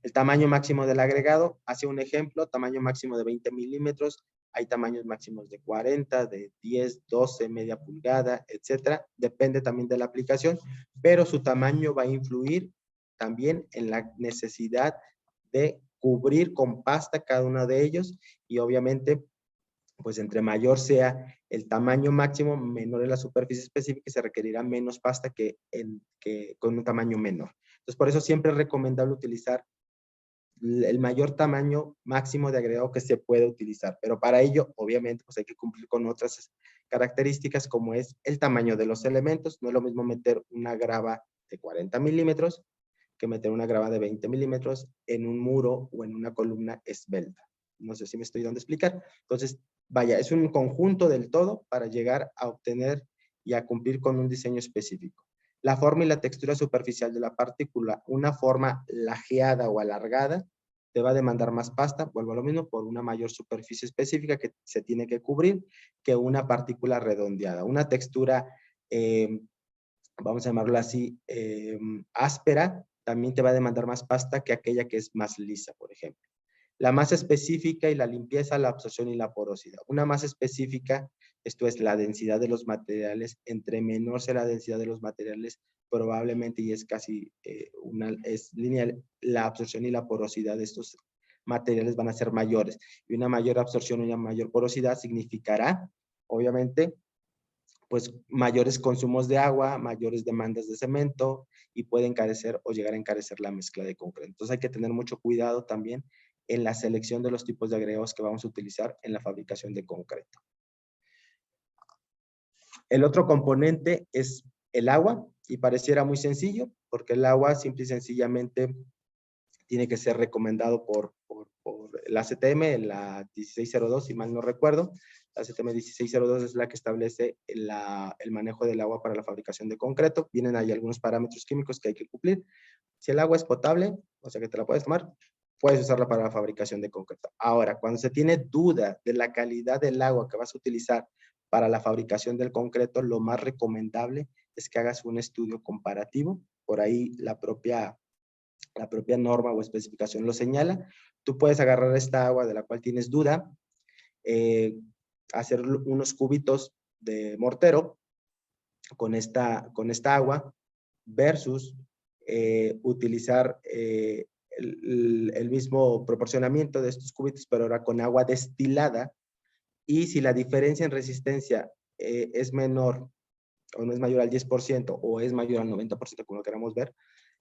El tamaño máximo del agregado, hace un ejemplo, tamaño máximo de 20 milímetros, hay tamaños máximos de 40, de 10, 12, media pulgada, etcétera. Depende también de la aplicación, pero su tamaño va a influir también en la necesidad de cubrir con pasta cada uno de ellos y obviamente, pues entre mayor sea el tamaño máximo, menor es la superficie específica y se requerirá menos pasta que con un tamaño menor. Entonces, por eso siempre es recomendable utilizar el mayor tamaño máximo de agregado que se puede utilizar. Pero para ello, obviamente, pues hay que cumplir con otras características como es el tamaño de los elementos. No es lo mismo meter una grava de 40 milímetros que meter una grava de 20 milímetros en un muro o en una columna esbelta. No sé si me estoy dando a explicar. Entonces, vaya, es un conjunto del todo para llegar a obtener y a cumplir con un diseño específico. La forma y la textura superficial de la partícula, una forma lajeada o alargada, te va a demandar más pasta, vuelvo a lo mismo, por una mayor superficie específica que se tiene que cubrir que una partícula redondeada. Una textura, vamos a llamarlo así, áspera, también te va a demandar más pasta que aquella que es más lisa, por ejemplo. La masa específica y la limpieza, la absorción y la porosidad. Una masa específica, esto es la densidad de los materiales. Entre menor sea la densidad de los materiales, probablemente, y es casi es lineal, la absorción y la porosidad de estos materiales van a ser mayores. Y una mayor absorción y una mayor porosidad significará, obviamente, pues mayores consumos de agua, mayores demandas de cemento y puede encarecer o llegar a encarecer la mezcla de concreto. Entonces hay que tener mucho cuidado también en la selección de los tipos de agregados que vamos a utilizar en la fabricación de concreto. El otro componente es el agua y pareciera muy sencillo porque el agua simple y sencillamente tiene que ser recomendado por la ACTM, la 1602, si mal no recuerdo. La ACTM 1602 es la que establece el manejo del agua para la fabricación de concreto. Vienen ahí algunos parámetros químicos que hay que cumplir. Si el agua es potable, o sea que te la puedes tomar, puedes usarla para la fabricación de concreto. Ahora, cuando se tiene duda de la calidad del agua que vas a utilizar para la fabricación del concreto, lo más recomendable es que hagas un estudio comparativo. Por ahí la propia norma o especificación lo señala. Tú puedes agarrar esta agua de la cual tienes duda, hacer unos cubitos de mortero con esta agua versus utilizar el mismo proporcionamiento de estos cubitos, pero ahora con agua destilada. Y si la diferencia en resistencia es menor o no es mayor al 10% o es mayor al 90%, como lo queramos ver,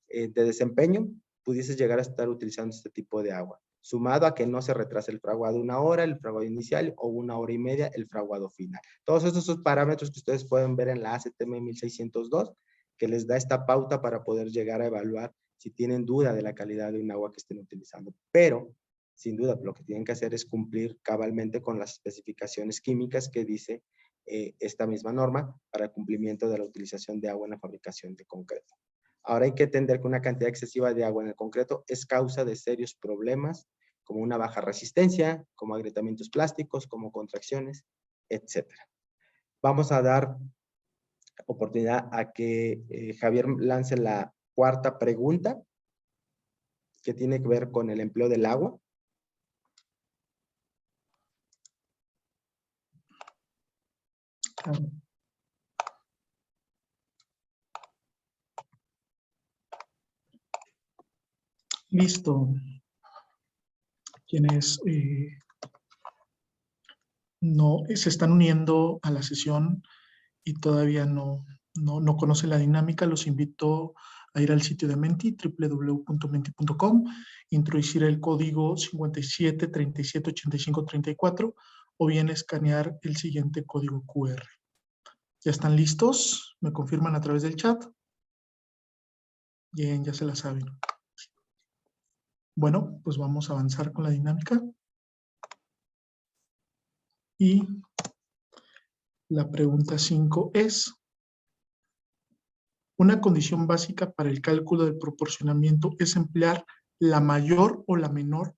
de desempeño, pudieses llegar a estar utilizando este tipo de agua. Sumado a que no se retrase el fraguado 1 hora, el fraguado inicial, o 1 hora y media, el fraguado final. Todos estos son parámetros que ustedes pueden ver en la ACTM 1602, que les da esta pauta para poder llegar a evaluar si tienen duda de la calidad de un agua que estén utilizando. Pero, sin duda, lo que tienen que hacer es cumplir cabalmente con las especificaciones químicas que dice esta misma norma para el cumplimiento de la utilización de agua en la fabricación de concreto. Ahora hay que entender que una cantidad excesiva de agua en el concreto es causa de serios problemas, como una baja resistencia, como agrietamientos plásticos, como contracciones, etc. Vamos a dar oportunidad a que Javier lance la cuarta pregunta, que tiene que ver con el empleo del agua. Listo. Quienes no se están uniendo a la sesión y todavía no conocen la dinámica, los invito a ir al sitio de Menti, www.menti.com, introducir el código 57 37 85 34 o bien escanear el siguiente código QR. ¿Ya están listos? ¿Me confirman a través del chat? Bien, ya se la saben. Bueno, pues vamos a avanzar con la dinámica. Y la pregunta 5 es: una condición básica para el cálculo del proporcionamiento es emplear la mayor o la menor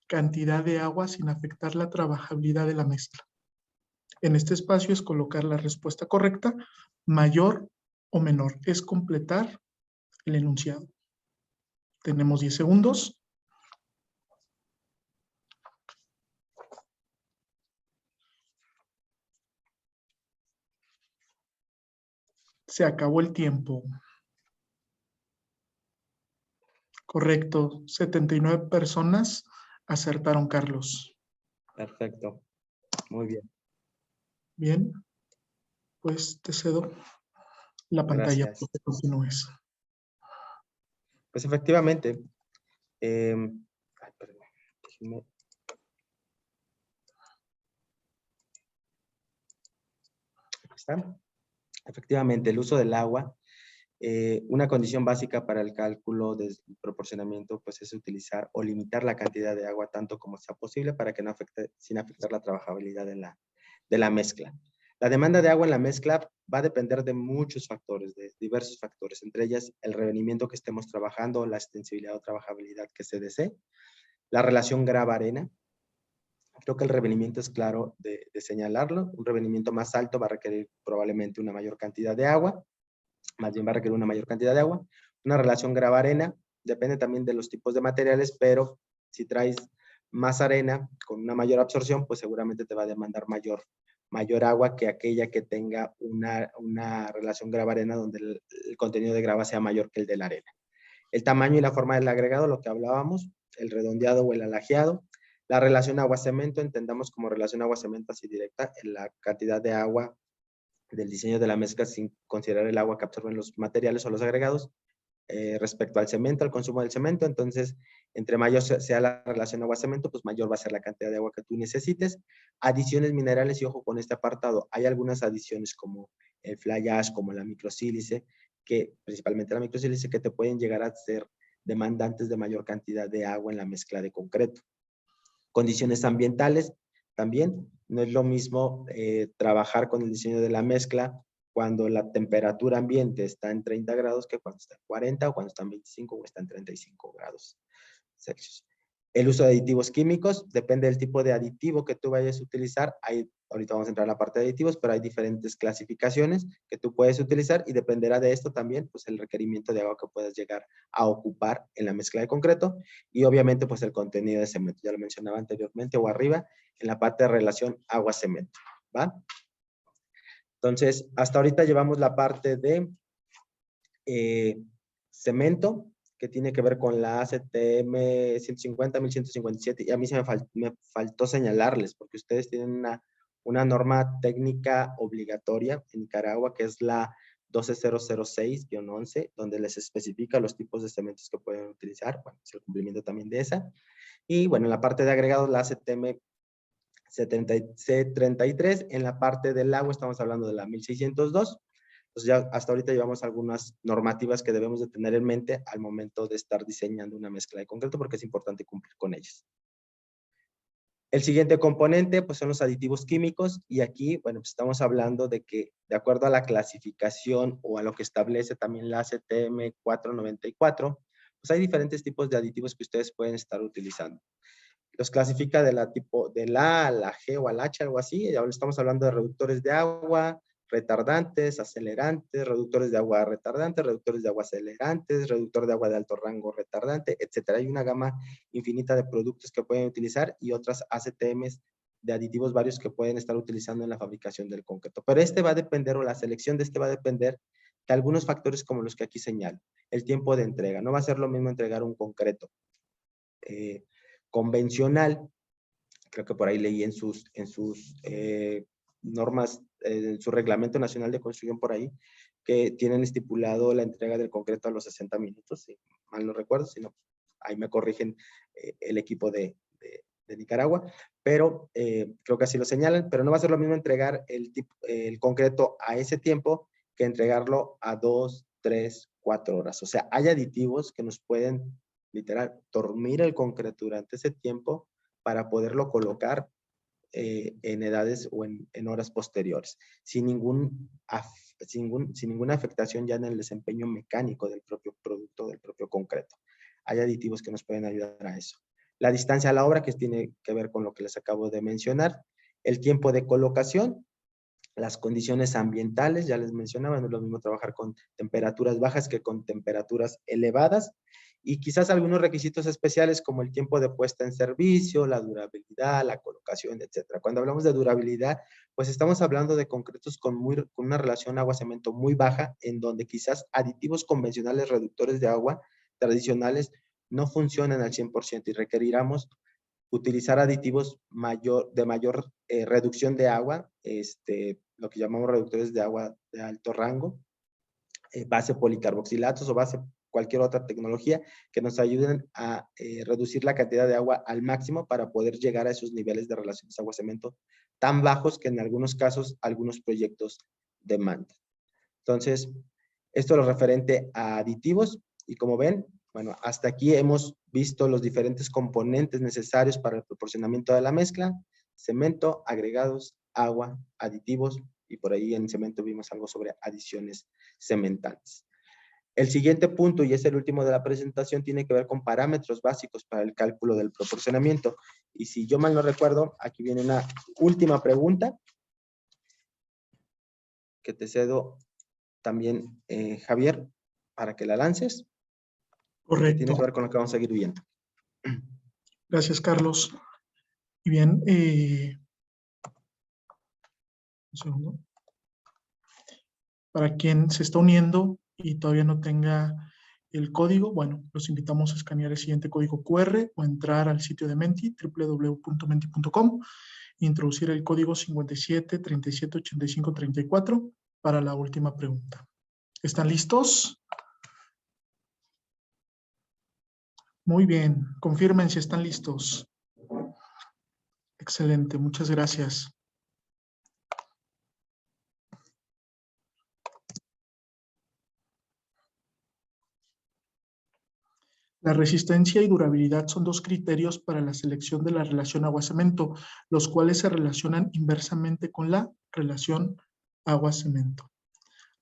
cantidad de agua sin afectar la trabajabilidad de la mezcla. En este espacio es colocar la respuesta correcta, mayor o menor. Es completar el enunciado. Tenemos 10 segundos. Se acabó el tiempo. Correcto. 79 personas acertaron, Carlos. Perfecto. Muy bien. Bien. Pues te cedo la pantalla Gracias. para que continúes. Pues efectivamente. Ay, perdón. Déjenme. Aquí está. Efectivamente, el uso del agua. Una condición básica para el cálculo del proporcionamiento pues, es utilizar o limitar la cantidad de agua tanto como sea posible para que no afecte, sin afectar la trabajabilidad de la mezcla. La demanda de agua en la mezcla va a depender de muchos factores, de diversos factores, entre ellas el revenimiento que estemos trabajando, la extensibilidad o trabajabilidad que se desee, la relación grava-arena. Creo que el revenimiento es claro de señalarlo. Un revenimiento más alto va a requerir probablemente una mayor cantidad de agua, más bien va a requerir una mayor cantidad de agua. Una relación grava-arena depende también de los tipos de materiales, pero si traes más arena con una mayor absorción, pues seguramente te va a demandar mayor agua que aquella que tenga una relación grava-arena donde el contenido de grava sea mayor que el de la arena. El tamaño y la forma del agregado, lo que hablábamos, el redondeado o el alajeado. La relación agua-cemento, entendamos como relación agua-cemento así directa, en la cantidad de agua del diseño de la mezcla sin considerar el agua que absorben los materiales o los agregados respecto al cemento, al consumo del cemento. Entonces, entre mayor sea la relación agua-cemento, pues mayor va a ser la cantidad de agua que tú necesites. Adiciones minerales, y ojo con este apartado, hay algunas adiciones como el fly ash, como la microsílice, que principalmente la microsílice, que te pueden llegar a ser demandantes de mayor cantidad de agua en la mezcla de concreto. Condiciones ambientales, también no es lo mismo trabajar con el diseño de la mezcla cuando la temperatura ambiente está en 30 grados que cuando está en 40 o cuando está en 25 o está en 35 grados Celsius. El uso de aditivos químicos, depende del tipo de aditivo que tú vayas a utilizar. Ahorita vamos a entrar a la parte de aditivos, pero hay diferentes clasificaciones que tú puedes utilizar y dependerá de esto también, pues el requerimiento de agua que puedas llegar a ocupar en la mezcla de concreto y obviamente pues el contenido de cemento. Ya lo mencionaba anteriormente o arriba en la parte de relación agua-cemento, ¿va? Entonces, hasta ahorita llevamos la parte de cemento, que tiene que ver con la ACTM 150, 1157, y a mí me faltó señalarles, porque ustedes tienen una norma técnica obligatoria en Nicaragua, que es la 12006-11, donde les especifica los tipos de cementos que pueden utilizar, bueno, es el cumplimiento también de esa, y bueno, en la parte de agregados, la ACTM C33, en la parte del agua estamos hablando de la 1602. Entonces ya hasta ahorita llevamos algunas normativas que debemos de tener en mente al momento de estar diseñando una mezcla de concreto, porque es importante cumplir con ellas. El siguiente componente pues son los aditivos químicos, y aquí, bueno, pues estamos hablando de que de acuerdo a la clasificación o a lo que establece también la ACTM 494, pues hay diferentes tipos de aditivos que ustedes pueden estar utilizando. Los clasifica de la A a la G o al H, algo así. Ahora estamos hablando de reductores de agua, retardantes, acelerantes, reductores de agua retardantes, reductores de agua acelerantes, reductor de agua de alto rango retardante, etcétera. Hay una gama infinita de productos que pueden utilizar y otras ACTMs de aditivos varios que pueden estar utilizando en la fabricación del concreto. Pero este va a depender, o la selección de este va a depender de algunos factores como los que aquí señalo. El tiempo de entrega. No va a ser lo mismo entregar un concreto convencional. Creo que por ahí leí en sus normas, en su Reglamento Nacional de Construcción por ahí, que tienen estipulado la entrega del concreto a los 60 minutos, si mal no recuerdo, si no, ahí me corrigen el equipo de Nicaragua, pero creo que así lo señalan, pero no va a ser lo mismo entregar el concreto a ese tiempo que entregarlo a 2, 3, 4 horas. O sea, hay aditivos que nos pueden, literal, dormir el concreto durante ese tiempo para poderlo colocar en edades o en horas posteriores, sin ninguna afectación ya en el desempeño mecánico del propio producto, del propio concreto. Hay aditivos que nos pueden ayudar a eso. La distancia a la obra, que tiene que ver con lo que les acabo de mencionar. El tiempo de colocación, las condiciones ambientales, ya les mencionaba, no es lo mismo trabajar con temperaturas bajas que con temperaturas elevadas. Y quizás algunos requisitos especiales como el tiempo de puesta en servicio, la durabilidad, la colocación, etcétera. Cuando hablamos de durabilidad, pues estamos hablando de concretos con una relación agua-cemento muy baja, en donde quizás aditivos convencionales reductores de agua tradicionales no funcionan al 100% y requeriramos utilizar aditivos de mayor reducción de agua, lo que llamamos reductores de agua de alto rango, base policarboxilatos o base cualquier otra tecnología que nos ayuden a reducir la cantidad de agua al máximo para poder llegar a esos niveles de relaciones agua-cemento tan bajos que en algunos casos algunos proyectos demandan. Entonces, esto es lo referente a aditivos y como ven, bueno, hasta aquí hemos visto los diferentes componentes necesarios para el proporcionamiento de la mezcla: cemento, agregados, agua, aditivos, y por ahí en cemento vimos algo sobre adiciones cementantes. El siguiente punto, y es el último de la presentación, tiene que ver con parámetros básicos para el cálculo del proporcionamiento. Y si yo mal no recuerdo, aquí viene una última pregunta que te cedo también, Javier, para que la lances. Correcto. Tiene que ver con lo que vamos a seguir viendo. Gracias, Carlos. Y bien, un segundo. Para quien se está uniendo y todavía no tenga el código, bueno, los invitamos a escanear el siguiente código QR o entrar al sitio de Menti, www.menti.com, e introducir el código 57 37 85 34 para la última pregunta. ¿Están listos? Muy bien, confirmen si están listos. Excelente, muchas gracias. La resistencia y durabilidad son dos criterios para la selección de la relación agua-cemento, los cuales se relacionan inversamente con la relación agua-cemento.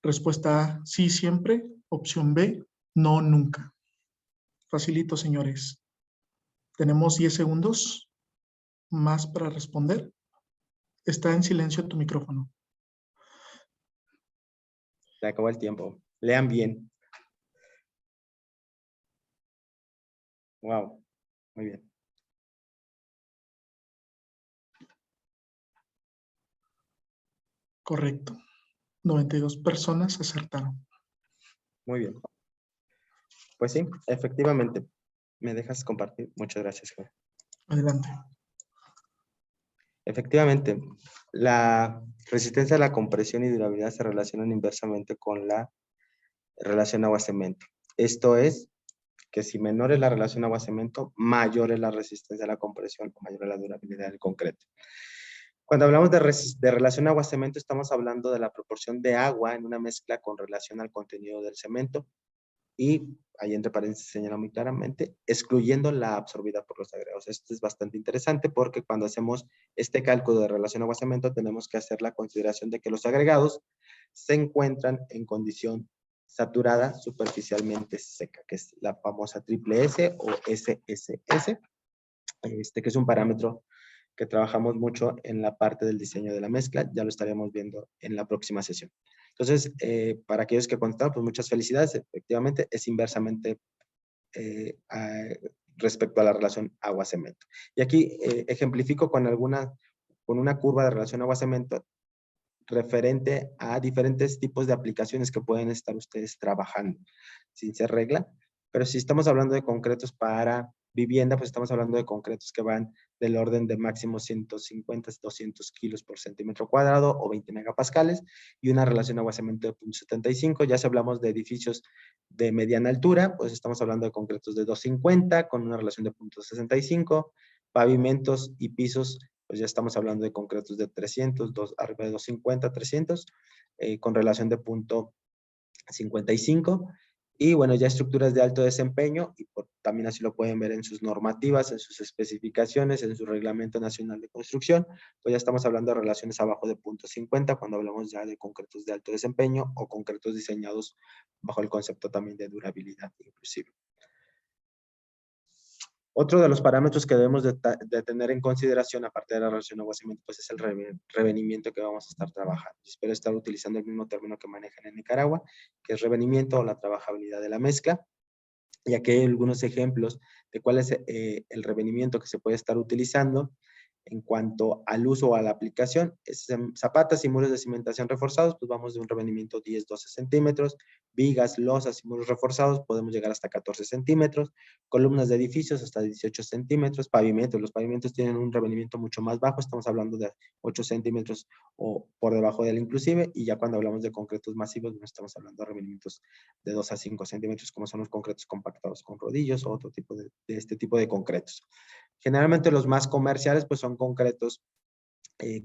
Respuesta A, sí siempre. Opción B, no nunca. Facilito, señores. Tenemos 10 segundos más para responder. Está en silencio tu micrófono. Se acabó el tiempo. Lean bien. Wow, muy bien. Correcto. 92 personas acertaron. Muy bien. Pues sí, efectivamente. ¿Me dejas compartir? Muchas gracias, Javier. Adelante. Efectivamente, la resistencia a la compresión y durabilidad se relacionan inversamente con la relación agua-cemento. Esto es que si menor es la relación agua-cemento, mayor es la resistencia a la compresión o mayor es la durabilidad del concreto. Cuando hablamos de relación agua-cemento, estamos hablando de la proporción de agua en una mezcla con relación al contenido del cemento y, ahí entre paréntesis señala muy claramente, excluyendo la absorbida por los agregados. Esto es bastante interesante porque cuando hacemos este cálculo de relación agua-cemento tenemos que hacer la consideración de que los agregados se encuentran en condición saturada superficialmente seca, que es la famosa triple S o SSS, que es un parámetro que trabajamos mucho en la parte del diseño de la mezcla. Ya lo estaremos viendo en la próxima sesión. Entonces, para aquellos que contaron, pues muchas felicidades. Efectivamente, es inversamente respecto a la relación agua-cemento. Y aquí ejemplifico con una curva de relación agua-cemento referente a diferentes tipos de aplicaciones que pueden estar ustedes trabajando, sin ser regla. Pero si estamos hablando de concretos para vivienda, pues estamos hablando de concretos que van del orden de máximo 150 a 200 kilos por centímetro cuadrado o 20 megapascales y una relación agua-cemento de 0.75. Ya si hablamos de edificios de mediana altura, pues estamos hablando de concretos de 250 con una relación de 0.65, pavimentos y pisos, pues ya estamos hablando de concretos de 300, arriba de 250, 300, con relación de 0.55. Y bueno, ya estructuras de alto desempeño, y también así lo pueden ver en sus normativas, en sus especificaciones, en su Reglamento Nacional de Construcción, pues ya estamos hablando de relaciones abajo de 0.50 cuando hablamos ya de concretos de alto desempeño o concretos diseñados bajo el concepto también de durabilidad inclusive. Otro de los parámetros que debemos de tener en consideración, aparte de la relación agua-cemento, pues es el revenimiento que vamos a estar trabajando. Espero estar utilizando el mismo término que manejan en Nicaragua, que es revenimiento o la trabajabilidad de la mezcla. Y aquí hay algunos ejemplos de cuál es el revenimiento que se puede estar utilizando en cuanto al uso o a la aplicación. Zapatas y muros de cimentación reforzados, pues vamos de un revenimiento 10-12 centímetros. Vigas, losas y muros reforzados, podemos llegar hasta 14 centímetros. Columnas de edificios hasta 18 centímetros. Pavimentos, los pavimentos tienen un revenimiento mucho más bajo, estamos hablando de 8 centímetros o por debajo de él inclusive. Y ya cuando hablamos de concretos masivos, no estamos hablando de revenimientos de 2 a 5 centímetros, como son los concretos compactados con rodillos o otro tipo de este tipo de concretos. Generalmente los más comerciales pues son concretos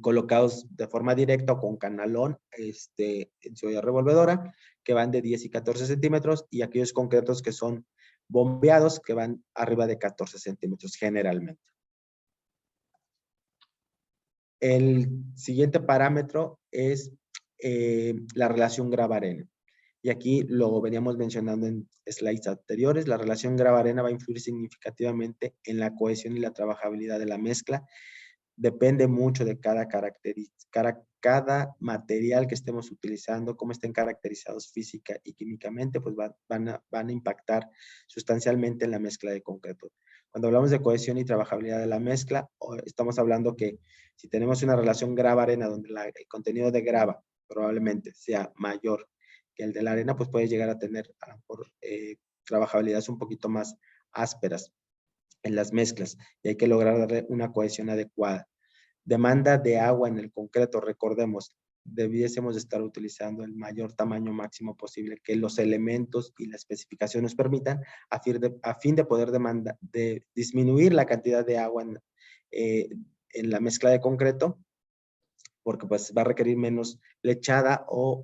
colocados de forma directa o con canalón en su olla revolvedora, que van de 10 y 14 centímetros, y aquellos concretos que son bombeados, que van arriba de 14 centímetros generalmente. El siguiente parámetro es la relación grava-arena. Y aquí lo veníamos mencionando en slides anteriores, la relación grava-arena va a influir significativamente en la cohesión y la trabajabilidad de la mezcla. Depende mucho de cada material que estemos utilizando, cómo estén caracterizados física y químicamente, pues van a impactar sustancialmente en la mezcla de concreto. Cuando hablamos de cohesión y trabajabilidad de la mezcla, estamos hablando que si tenemos una relación grava-arena donde el contenido de grava probablemente sea mayor que el de la arena, pues puede llegar a tener a lo mejor trabajabilidades un poquito más ásperas en las mezclas y hay que lograr darle una cohesión adecuada. Demanda de agua en el concreto, recordemos, debiésemos estar utilizando el mayor tamaño máximo posible que los elementos y la especificación nos permitan a fin de poder disminuir la cantidad de agua en la mezcla de concreto, porque pues va a requerir menos lechada o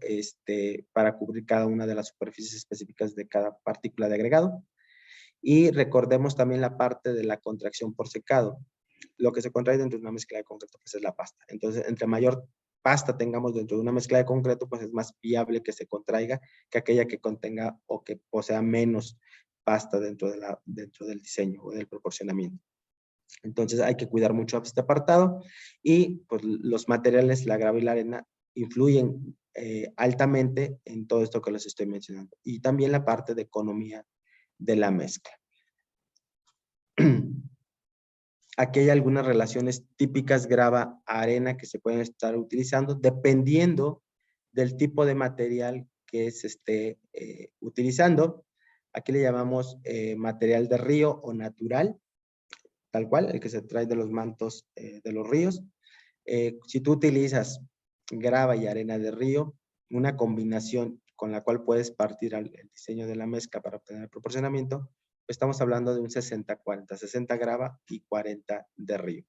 para cubrir cada una de las superficies específicas de cada partícula de agregado. Y recordemos también la parte de la contracción por secado. Lo que se contrae dentro de una mezcla de concreto pues es la pasta. Entonces, entre mayor pasta tengamos dentro de una mezcla de concreto, pues es más viable que se contraiga que aquella que contenga o que posea menos pasta dentro del diseño o del proporcionamiento. Entonces hay que cuidar mucho este apartado y pues los materiales, la grava y la arena influyen altamente en todo esto que les estoy mencionando y también la parte de economía de la mezcla. Aquí hay algunas relaciones típicas grava-arena que se pueden estar utilizando dependiendo del tipo de material que se esté utilizando. Aquí le llamamos material de río o natural, tal cual, el que se trae de los mantos de los ríos. Si tú utilizas grava y arena de río, una combinación con la cual puedes partir el diseño de la mezcla para obtener el proporcionamiento, estamos hablando de un 60-40, 60 grava y 40 de río.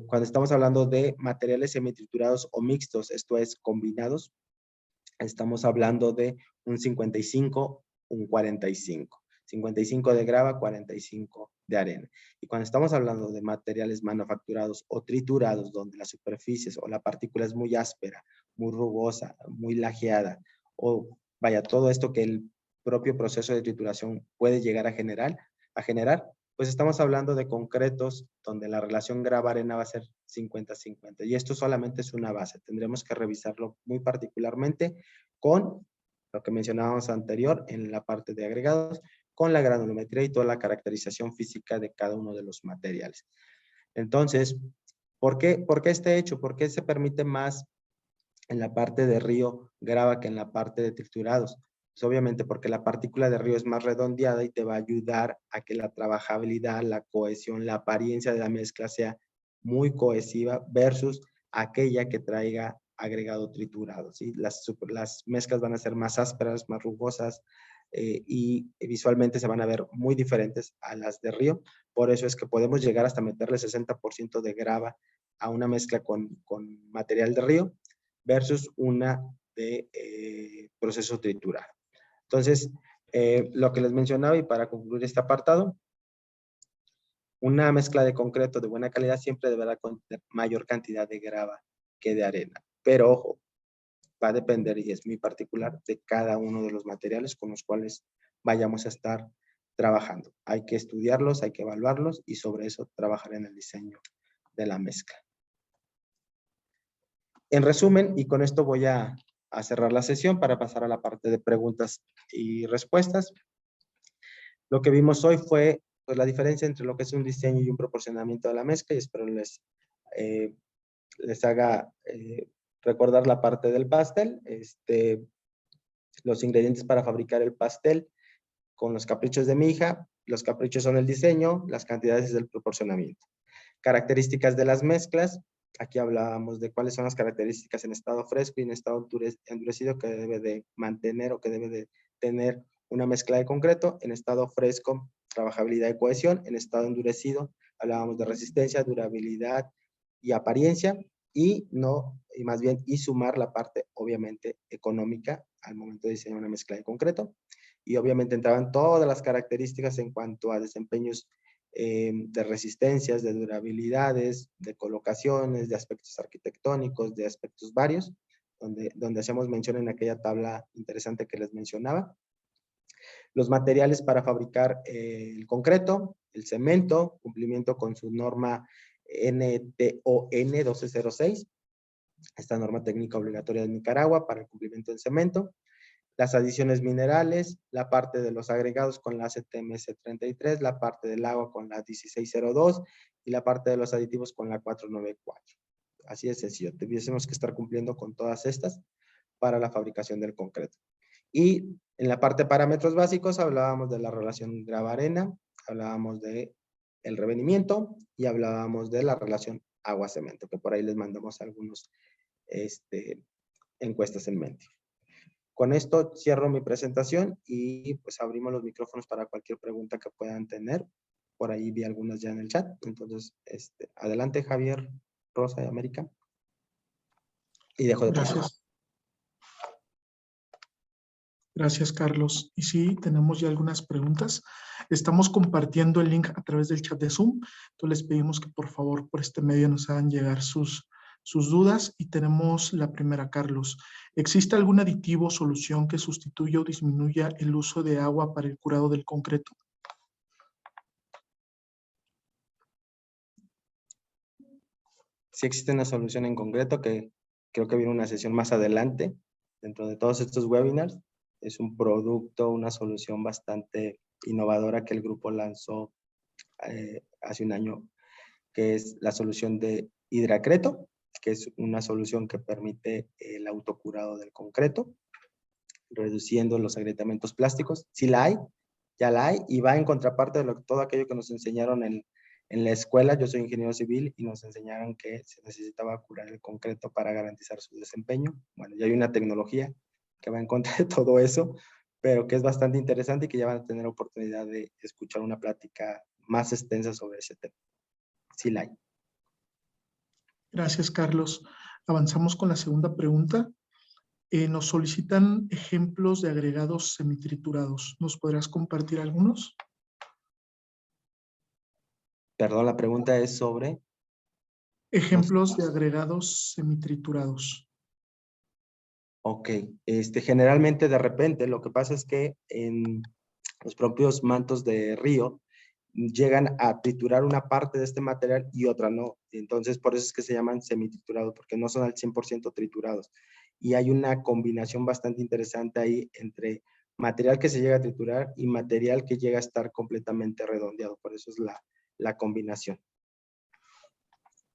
Cuando estamos hablando de materiales semitriturados o mixtos, esto es combinados, estamos hablando de un 55, un 45. 55 de grava, 45 de arena. Y cuando estamos hablando de materiales manufacturados o triturados, donde las superficies o la partícula es muy áspera, muy rugosa, muy lajeada, o vaya, todo esto que el propio proceso de trituración puede llegar a generar, pues estamos hablando de concretos donde la relación grava-arena va a ser 50-50. Y esto solamente es una base. Tendremos que revisarlo muy particularmente con lo que mencionábamos anterior en la parte de agregados, con la granulometría y toda la caracterización física de cada uno de los materiales. Entonces, ¿por qué este hecho? ¿Por qué se permite más en la parte de río grava que en la parte de triturados? Pues obviamente porque la partícula de río es más redondeada y te va a ayudar a que la trabajabilidad, la cohesión, la apariencia de la mezcla sea muy cohesiva versus aquella que traiga agregado triturado, ¿sí? Las mezclas van a ser más ásperas, más rugosas y visualmente se van a ver muy diferentes a las de río. Por eso es que podemos llegar hasta meterle 60% de grava a una mezcla con material de río versus una de proceso triturado. Entonces, lo que les mencionaba y para concluir este apartado, una mezcla de concreto de buena calidad siempre deberá contener mayor cantidad de grava que de arena. Pero ojo, va a depender y es muy particular de cada uno de los materiales con los cuales vayamos a estar trabajando. Hay que estudiarlos, hay que evaluarlos y sobre eso trabajar en el diseño de la mezcla. En resumen, y con esto voy a cerrar la sesión para pasar a la parte de preguntas y respuestas. Lo que vimos hoy fue pues, la diferencia entre lo que es un diseño y un proporcionamiento de la mezcla y espero les haga recordar la parte del pastel, los ingredientes para fabricar el pastel con los caprichos de mi hija. Los caprichos son el diseño, las cantidades del proporcionamiento. Características de las mezclas. Aquí hablábamos de cuáles son las características en estado fresco y en estado endurecido que debe de mantener o que debe de tener una mezcla de concreto. En estado fresco, trabajabilidad y cohesión. En estado endurecido, hablábamos de resistencia, durabilidad y apariencia. Y sumar la parte, obviamente, económica al momento de diseñar una mezcla de concreto. Y obviamente entraban todas las características en cuanto a desempeños de resistencias, de durabilidades, de colocaciones, de aspectos arquitectónicos, de aspectos varios, donde hacemos mención en aquella tabla interesante que les mencionaba. Los materiales para fabricar el concreto, el cemento, cumplimiento con su norma NTON 1206, esta norma técnica obligatoria de Nicaragua para el cumplimiento del cemento. Las adiciones minerales, la parte de los agregados con la CTMS 33, la parte del agua con la 1602 y la parte de los aditivos con la 494. Así es sencillo, tuviésemos que estar cumpliendo con todas estas para la fabricación del concreto. Y en la parte de parámetros básicos hablábamos de la relación grava-arena, hablábamos de el revenimiento y hablábamos de la relación agua-cemento, que por ahí les mandamos algunos encuestas en mente. Con esto cierro mi presentación y pues abrimos los micrófonos para cualquier pregunta que puedan tener. Por ahí vi algunas ya en el chat. Entonces, adelante Javier, Rosa y América. Y dejo de trabajar. Gracias. Gracias, Carlos. Y sí, tenemos ya algunas preguntas. Estamos compartiendo el link a través del chat de Zoom. Entonces, les pedimos que por favor por este medio nos hagan llegar sus dudas. Y tenemos la primera, Carlos. ¿Existe algún aditivo o solución que sustituya o disminuya el uso de agua para el curado del concreto? Sí existe una solución en concreto que creo que viene una sesión más adelante. Dentro de todos estos webinars, es un producto, una solución bastante innovadora que el grupo lanzó hace un año, que es la solución de Hidracreto, que es una solución que permite el autocurado del concreto, reduciendo los agrietamientos plásticos. Sí la hay, ya la hay, y va en contraparte de todo aquello que nos enseñaron en la escuela. Yo soy ingeniero civil y nos enseñaron que se necesitaba curar el concreto para garantizar su desempeño. Bueno, ya hay una tecnología que va en contra de todo eso, pero que es bastante interesante y que ya van a tener oportunidad de escuchar una plática más extensa sobre ese tema. Sí la hay. Gracias, Carlos. Avanzamos con la segunda pregunta. Nos solicitan ejemplos de agregados semitriturados. ¿Nos podrás compartir algunos? Perdón, la pregunta es sobre... Ejemplos de agregados semitriturados. Ok, generalmente de repente lo que pasa es que en los propios mantos de río llegan a triturar una parte de este material y otra no. Entonces, por eso es que se llaman semitriturados, porque no son al 100% triturados. Y hay una combinación bastante interesante ahí entre material que se llega a triturar y material que llega a estar completamente redondeado. Por eso es la combinación.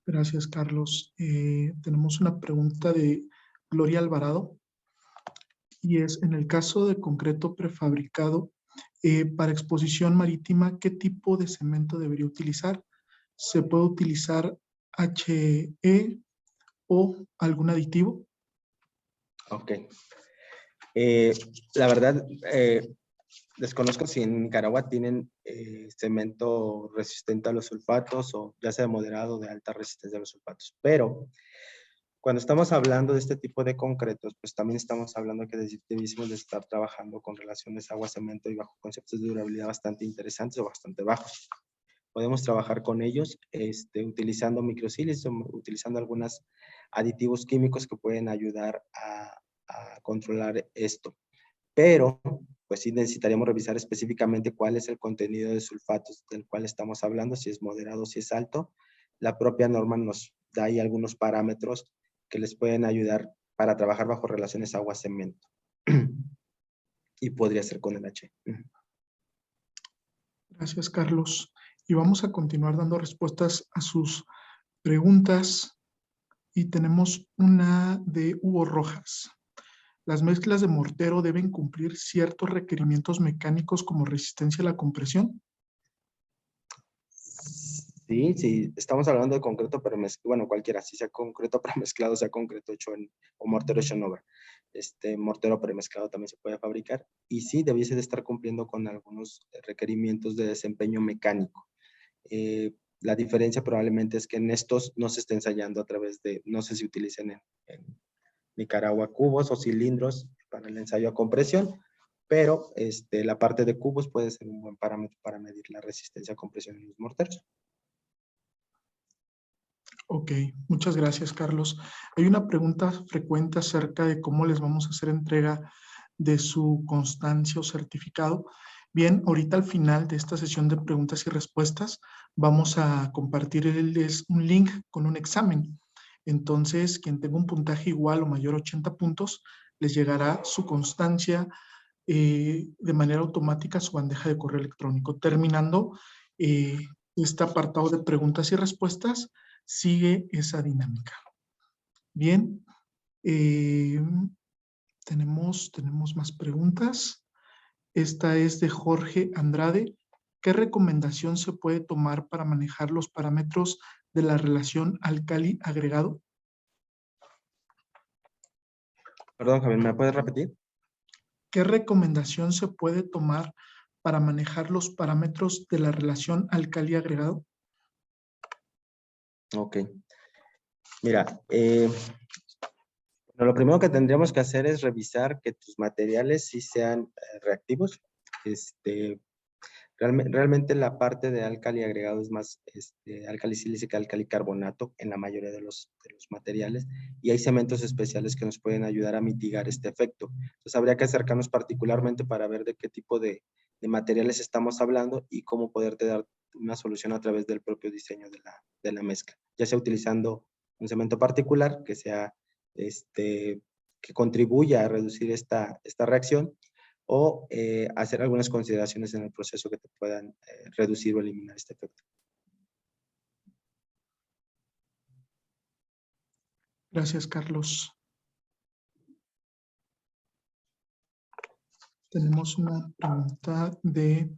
Gracias, Carlos. Tenemos una pregunta de Gloria Alvarado y es, en el caso de concreto prefabricado, para exposición marítima, ¿qué tipo de cemento debería utilizar? ¿Se puede utilizar HE o algún aditivo? Ok. La verdad, desconozco si en Nicaragua tienen cemento resistente a los sulfatos o ya sea de moderado o de alta resistencia a los sulfatos. Pero cuando estamos hablando de este tipo de concretos, pues también estamos hablando que debíamos de estar trabajando con relaciones agua-cemento y bajo conceptos de durabilidad bastante interesantes o bastante bajos. Podemos trabajar con ellos utilizando microsílices o utilizando algunos aditivos químicos que pueden ayudar a controlar esto. Pero, pues sí necesitaríamos revisar específicamente cuál es el contenido de sulfatos del cual estamos hablando, si es moderado, si es alto. La propia norma nos da ahí algunos parámetros que les pueden ayudar para trabajar bajo relaciones agua-cemento. Y podría ser con el H. Gracias, Carlos. Y vamos a continuar dando respuestas a sus preguntas. Y tenemos una de Hugo Rojas. ¿Las mezclas de mortero deben cumplir ciertos requerimientos mecánicos como resistencia a la compresión? Sí, sí, estamos hablando de concreto premezclado, bueno, cualquiera, si sea concreto premezclado, sea concreto hecho o mortero hecho en obra. Mortero premezclado también se puede fabricar y sí, debiese de estar cumpliendo con algunos requerimientos de desempeño mecánico. La diferencia probablemente es que en estos no se está ensayando a través de, no sé si utilicen en Nicaragua cubos o cilindros para el ensayo a compresión, pero la parte de cubos puede ser un buen parámetro para medir la resistencia a compresión en los morteros. Ok, muchas gracias, Carlos. Hay una pregunta frecuente acerca de cómo les vamos a hacer entrega de su constancia o certificado. Bien, ahorita al final de esta sesión de preguntas y respuestas vamos a compartirles un link con un examen. Entonces, quien tenga un puntaje igual o mayor a 80 puntos, les llegará su constancia de manera automática a su bandeja de correo electrónico. Terminando este apartado de preguntas y respuestas, sigue esa dinámica. Bien, tenemos más preguntas. Esta es de Jorge Andrade. ¿Qué recomendación se puede tomar para manejar los parámetros de la relación álcali-agregado? Perdón, Javier, ¿me puedes repetir? ¿Qué recomendación se puede tomar para manejar los parámetros de la relación álcali-agregado? Ok. Mira, lo primero que tendríamos que hacer es revisar que tus materiales sí sean reactivos. Realmente la parte de álcali agregado es más álcali silícica, álcali carbonato en la mayoría de los materiales y hay cementos especiales que nos pueden ayudar a mitigar este efecto. Entonces habría que acercarnos particularmente para ver de qué tipo de materiales estamos hablando y cómo poderte dar una solución a través del propio diseño de la mezcla, ya sea utilizando un cemento particular que sea que contribuya a reducir esta reacción o hacer algunas consideraciones en el proceso que te puedan reducir o eliminar este efecto. Gracias, Carlos. Tenemos una pregunta de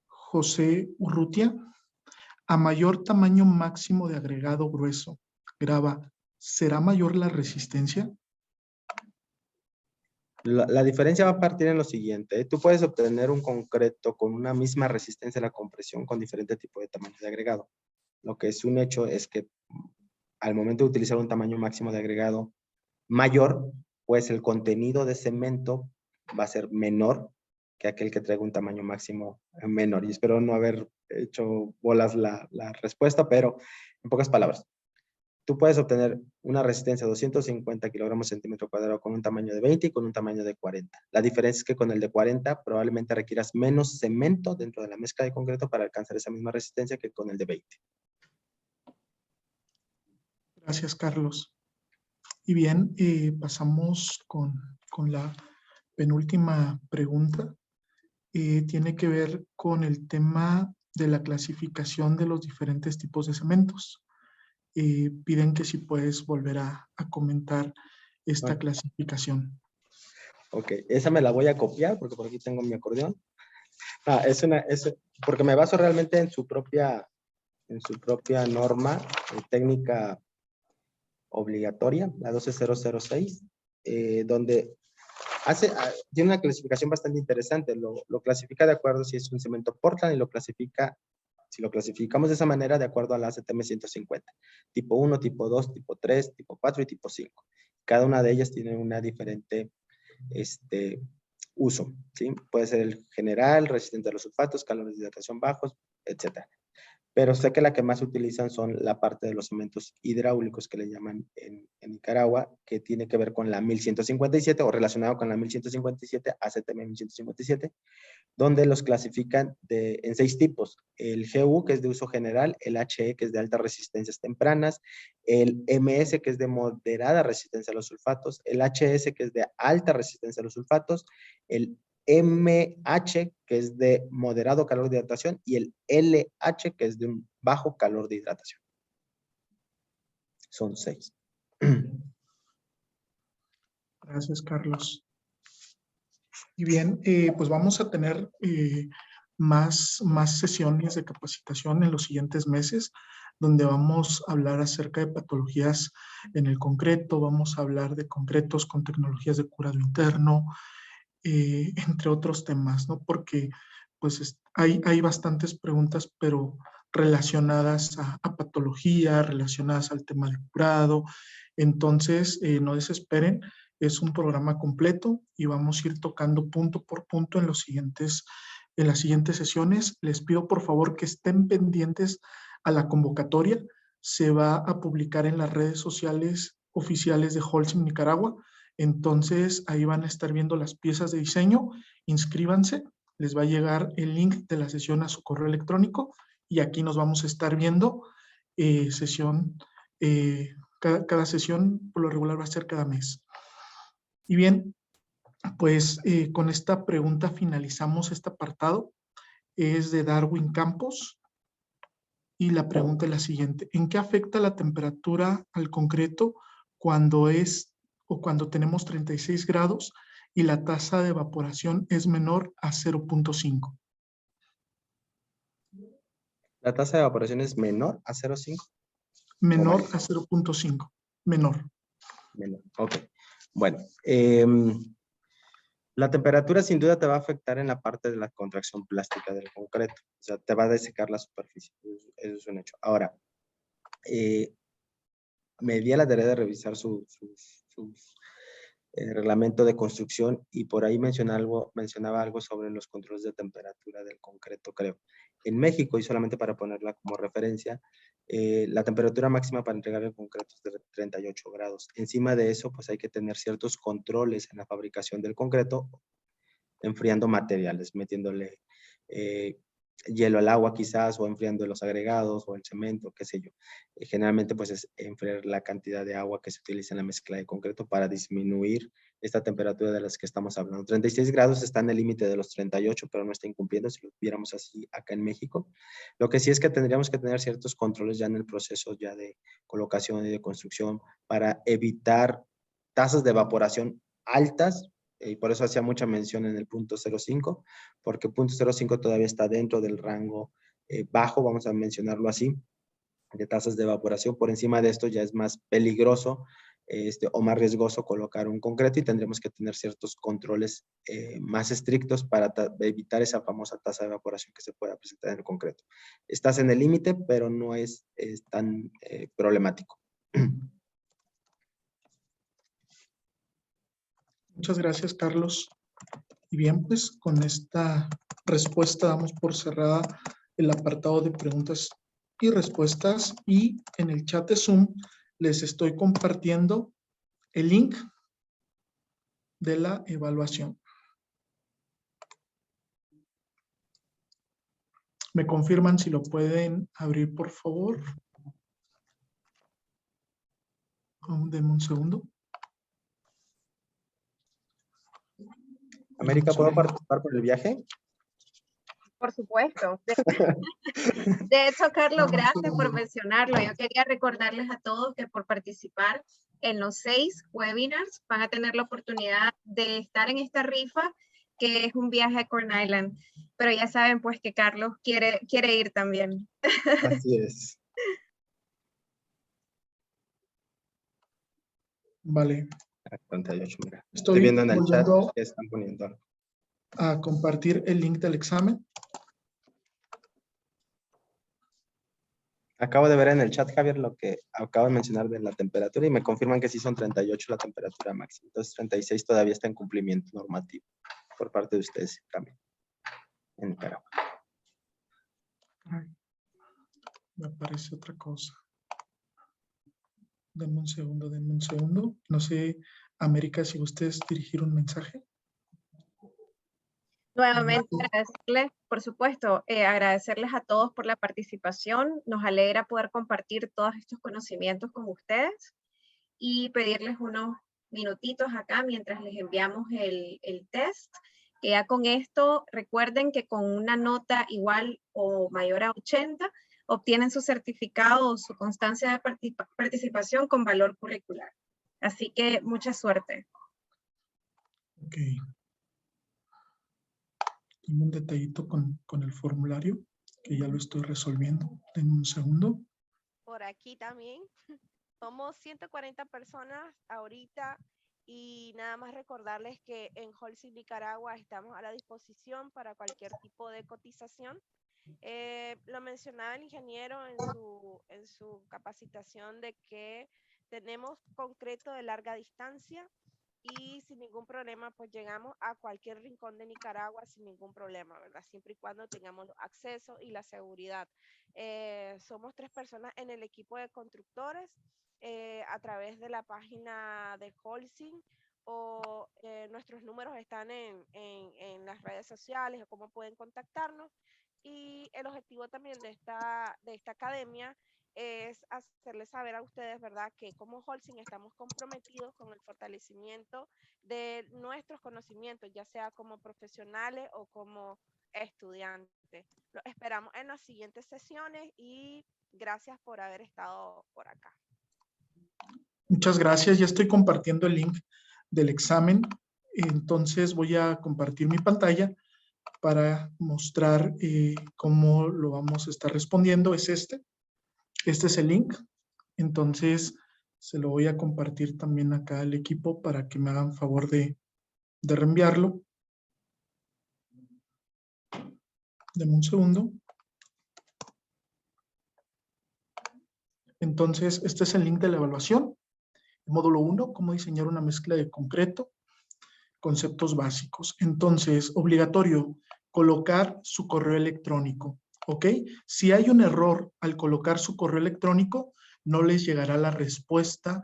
José Urrutia. A mayor tamaño máximo de agregado grueso, grava, ¿será mayor la resistencia? La diferencia va a partir en lo siguiente. Tú puedes obtener un concreto con una misma resistencia a la compresión con diferente tipo de tamaño de agregado. Lo que es un hecho es que al momento de utilizar un tamaño máximo de agregado mayor, pues el contenido de cemento va a ser menor que aquel que traiga un tamaño máximo menor. Y espero no haber hecho bolas la respuesta, pero en pocas palabras. tú puedes obtener una resistencia de 250 kilogramos centímetro cuadrado con un tamaño de 20 y con un tamaño de 40. La diferencia es que con el de 40 probablemente requieras menos cemento dentro de la mezcla de concreto para alcanzar esa misma resistencia que con el de 20. Gracias, Carlos. Y bien, pasamos con la penúltima pregunta. Tiene que ver con el tema de la clasificación de los diferentes tipos de cementos. Piden que si puedes volver a comentar esta clasificación. Ok, esa me la voy a copiar porque por aquí tengo mi acordeón. Porque me baso realmente en su propia norma técnica obligatoria, la 12006, donde tiene una clasificación bastante interesante. Lo clasifica de acuerdo si es un cemento Portland y si lo clasificamos de esa manera de acuerdo a la ACTM 150. Tipo 1, tipo 2, tipo 3, tipo 4 y tipo 5. Cada una de ellas tiene una diferente uso, ¿sí? Puede ser el general, resistente a los sulfatos, calores de hidratación bajos, etc. Pero sé que la que más utilizan son la parte de los cementos hidráulicos que le llaman en Nicaragua, que tiene que ver con la 1157 o relacionado con la 1157, ACTM 1157, donde los clasifican en 6 tipos. El GU, que es de uso general, el HE, que es de altas resistencias tempranas, el MS, que es de moderada resistencia a los sulfatos, el HS, que es de alta resistencia a los sulfatos, el MH, que es de moderado calor de hidratación, y el LH, que es de un bajo calor de hidratación. Son 6. Gracias, Carlos. Y bien, pues vamos a tener más sesiones de capacitación en los siguientes meses, donde vamos a hablar acerca de patologías en el concreto, vamos a hablar de concretos con tecnologías de curado interno, entre otros temas, ¿no? Porque pues hay bastantes preguntas, pero relacionadas a patología, relacionadas al tema del curado. Entonces, no desesperen, es un programa completo y vamos a ir tocando punto por punto en las siguientes sesiones. Les pido por favor que estén pendientes a la convocatoria. Se va a publicar en las redes sociales oficiales de Holcim Nicaragua. Entonces, ahí van a estar viendo las piezas de diseño. Inscríbanse, les va a llegar el link de la sesión a su correo electrónico y aquí nos vamos a estar viendo cada sesión, por lo regular va a ser cada mes. Y bien, pues con esta pregunta finalizamos este apartado. Es de Darwin Campos y la pregunta es la siguiente: ¿en qué afecta la temperatura al concreto cuando tenemos 36 grados y la tasa de evaporación es menor a 0.5? ¿La tasa de evaporación es menor a 0.5? Menor a 0.5. Menor. Menor, ok. Bueno, la temperatura sin duda te va a afectar en la parte de la contracción plástica del concreto. O sea, te va a desecar la superficie. Eso es un hecho. Ahora, me di a la tarea de revisar su reglamento de construcción y por ahí mencionaba algo sobre los controles de temperatura del concreto, creo. En México, y solamente para ponerla como referencia, la temperatura máxima para entregar el concreto es de 38 grados. Encima de eso, pues hay que tener ciertos controles en la fabricación del concreto, enfriando materiales, metiéndole hielo al agua quizás, o enfriando los agregados, o el cemento, qué sé yo. Generalmente pues es enfriar la cantidad de agua que se utiliza en la mezcla de concreto para disminuir esta temperatura de las que estamos hablando. 36 grados está en el límite de los 38, pero no está incumpliendo si lo viéramos así acá en México. Lo que sí es que tendríamos que tener ciertos controles ya en el proceso ya de colocación y de construcción para evitar tasas de evaporación altas, y por eso hacía mucha mención en el punto 0.5, porque punto 0.5 todavía está dentro del rango bajo, vamos a mencionarlo así, de tasas de evaporación. Por encima de esto ya es más peligroso o más riesgoso colocar un concreto y tendremos que tener ciertos controles más estrictos para evitar esa famosa tasa de evaporación que se pueda presentar en el concreto. Estás en el límite, pero no es tan problemático. Muchas gracias, Carlos. Y bien, pues con esta respuesta damos por cerrada el apartado de preguntas y respuestas, y en el chat de Zoom les estoy compartiendo el link de la evaluación. ¿Me confirman si lo pueden abrir, por favor? Denme un segundo. América, ¿puedo participar por el viaje? Por supuesto. De hecho, Carlos, gracias por mencionarlo. Yo quería recordarles a todos que por participar en los 6 webinars van a tener la oportunidad de estar en esta rifa, que es un viaje a Corn Island. Pero ya saben pues que Carlos quiere ir también. Así es. Vale. 38, mira. Estoy viendo en el chat volviendo que están poniendo. a compartir el link del examen. Acabo de ver en el chat, Javier, lo que acabo de mencionar de la temperatura y me confirman que sí son 38 la temperatura máxima. Entonces 36 todavía está en cumplimiento normativo por parte de ustedes también en Nicaragua. Ay, me aparece otra cosa. Denme un segundo, denme un segundo. No sé, América, si ustedes dirigir un mensaje. Nuevamente agradecerles, por supuesto, agradecerles a todos por la participación. Nos alegra poder compartir todos estos conocimientos con ustedes y pedirles unos minutitos acá mientras les enviamos el test. Que ya con esto, recuerden que con una nota igual o mayor a 80, obtienen su certificado o su constancia de participación con valor curricular. Así que mucha suerte. Ok. Tengo un detallito con el formulario, que ya lo estoy resolviendo. Denme un segundo. Por aquí también. Somos 140 personas ahorita y nada más recordarles que en Holcim, Nicaragua, estamos a la disposición para cualquier tipo de cotización. Lo mencionaba el ingeniero en su capacitación de que tenemos concreto de larga distancia y sin ningún problema pues llegamos a cualquier rincón de Nicaragua sin ningún problema, ¿verdad? Siempre y cuando tengamos acceso y la seguridad. Somos 3 personas en el equipo de constructores a través de la página de Holcim o nuestros números están en las redes sociales o cómo pueden contactarnos. Y el objetivo también de esta academia es hacerles saber a ustedes, ¿verdad?, que como Holcim estamos comprometidos con el fortalecimiento de nuestros conocimientos, ya sea como profesionales o como estudiantes. Lo esperamos en las siguientes sesiones y gracias por haber estado por acá. Muchas gracias. Ya estoy compartiendo el link del examen. Entonces voy a compartir mi pantalla para mostrar cómo lo vamos a estar respondiendo. Es este. Este es el link. Entonces se lo voy a compartir también acá al equipo para que me hagan favor de reenviarlo. Deme un segundo. Entonces, este es el link de la evaluación. Módulo 1, cómo diseñar una mezcla de concreto, conceptos básicos. Entonces, obligatorio, colocar su correo electrónico, ¿ok? Si hay un error al colocar su correo electrónico, no les llegará la respuesta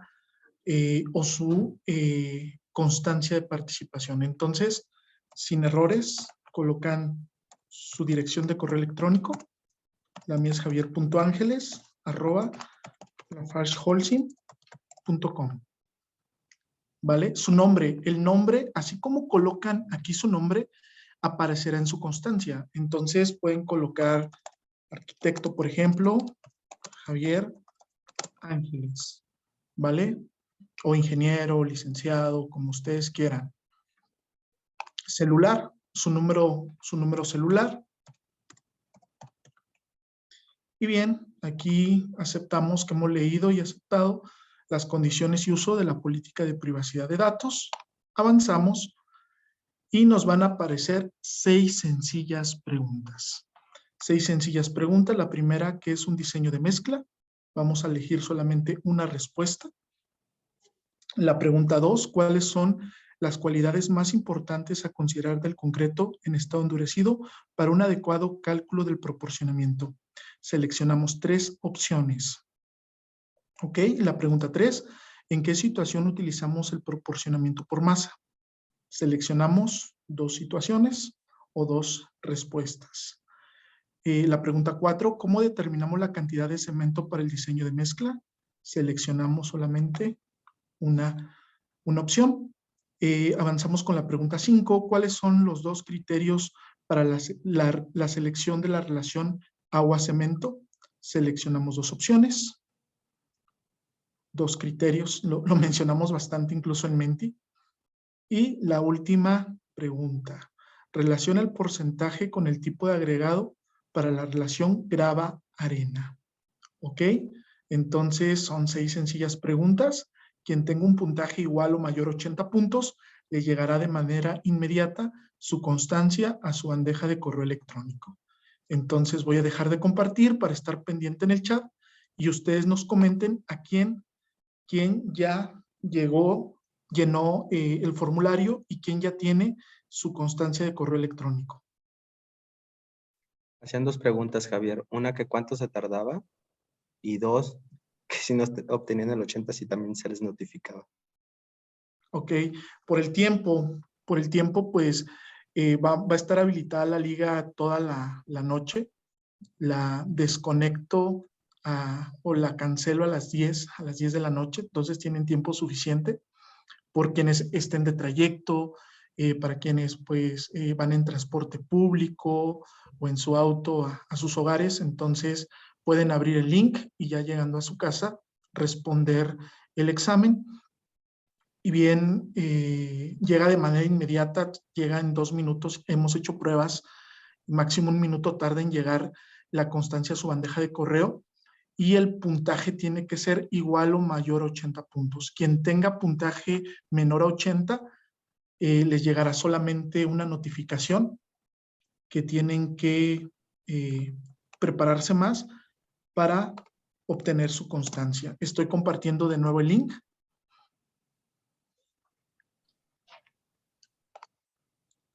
o su constancia de participación. Entonces, sin errores, colocan su dirección de correo electrónico. La mía es javier.angeles@lafargeholcim.com. ¿Vale? Su nombre, el nombre, así como colocan aquí su nombre, aparecerá en su constancia. Entonces pueden colocar arquitecto, por ejemplo, Javier Ángeles, ¿vale? O ingeniero, licenciado, como ustedes quieran. Celular, su número celular. Y bien, aquí aceptamos que hemos leído y aceptado las condiciones y uso de la política de privacidad de datos. Avanzamos y nos van a aparecer 6 sencillas preguntas. 6 sencillas preguntas. La primera, que es un diseño de mezcla. Vamos a elegir solamente una respuesta. La pregunta 2, ¿cuáles son las cualidades más importantes a considerar del concreto en estado endurecido para un adecuado cálculo del proporcionamiento? Seleccionamos 3 opciones. Ok, la pregunta 3. ¿En qué situación utilizamos el proporcionamiento por masa? Seleccionamos 2 situaciones o 2 respuestas. La pregunta 4. ¿Cómo determinamos la cantidad de cemento para el diseño de mezcla? Seleccionamos solamente una opción. Avanzamos con la pregunta 5. ¿Cuáles son los 2 criterios para la selección de la relación agua-cemento? Seleccionamos 2 opciones. 2 criterios, lo mencionamos bastante incluso en Menti. Y la última pregunta. Relaciona el porcentaje con el tipo de agregado para la relación grava-arena. ¿Ok? Entonces son 6 sencillas preguntas. Quien tenga un puntaje igual o mayor a 80 puntos, le llegará de manera inmediata su constancia a su bandeja de correo electrónico. Entonces voy a dejar de compartir para estar pendiente en el chat y ustedes nos comenten a quién ya llenó el formulario y quién ya tiene su constancia de correo electrónico. Hacían 2 preguntas, Javier. Una, que cuánto se tardaba. Y 2, que si no obtenían el 80, si también se les notificaba. Ok, por el tiempo, pues va a estar habilitada la liga toda la noche. La desconecto o la cancelo a las 10 de la noche, entonces tienen tiempo suficiente. Por quienes estén de trayecto, para quienes pues van en transporte público o en su auto a sus hogares, entonces pueden abrir el link y ya llegando a su casa responder el examen. Y bien, llega de manera inmediata, llega en 2 minutos, hemos hecho pruebas, máximo 1 minuto tarda en llegar la constancia a su bandeja de correo y el puntaje tiene que ser igual o mayor a 80 puntos. Quien tenga puntaje menor a 80, les llegará solamente una notificación que tienen que prepararse más para obtener su constancia. Estoy compartiendo de nuevo el link.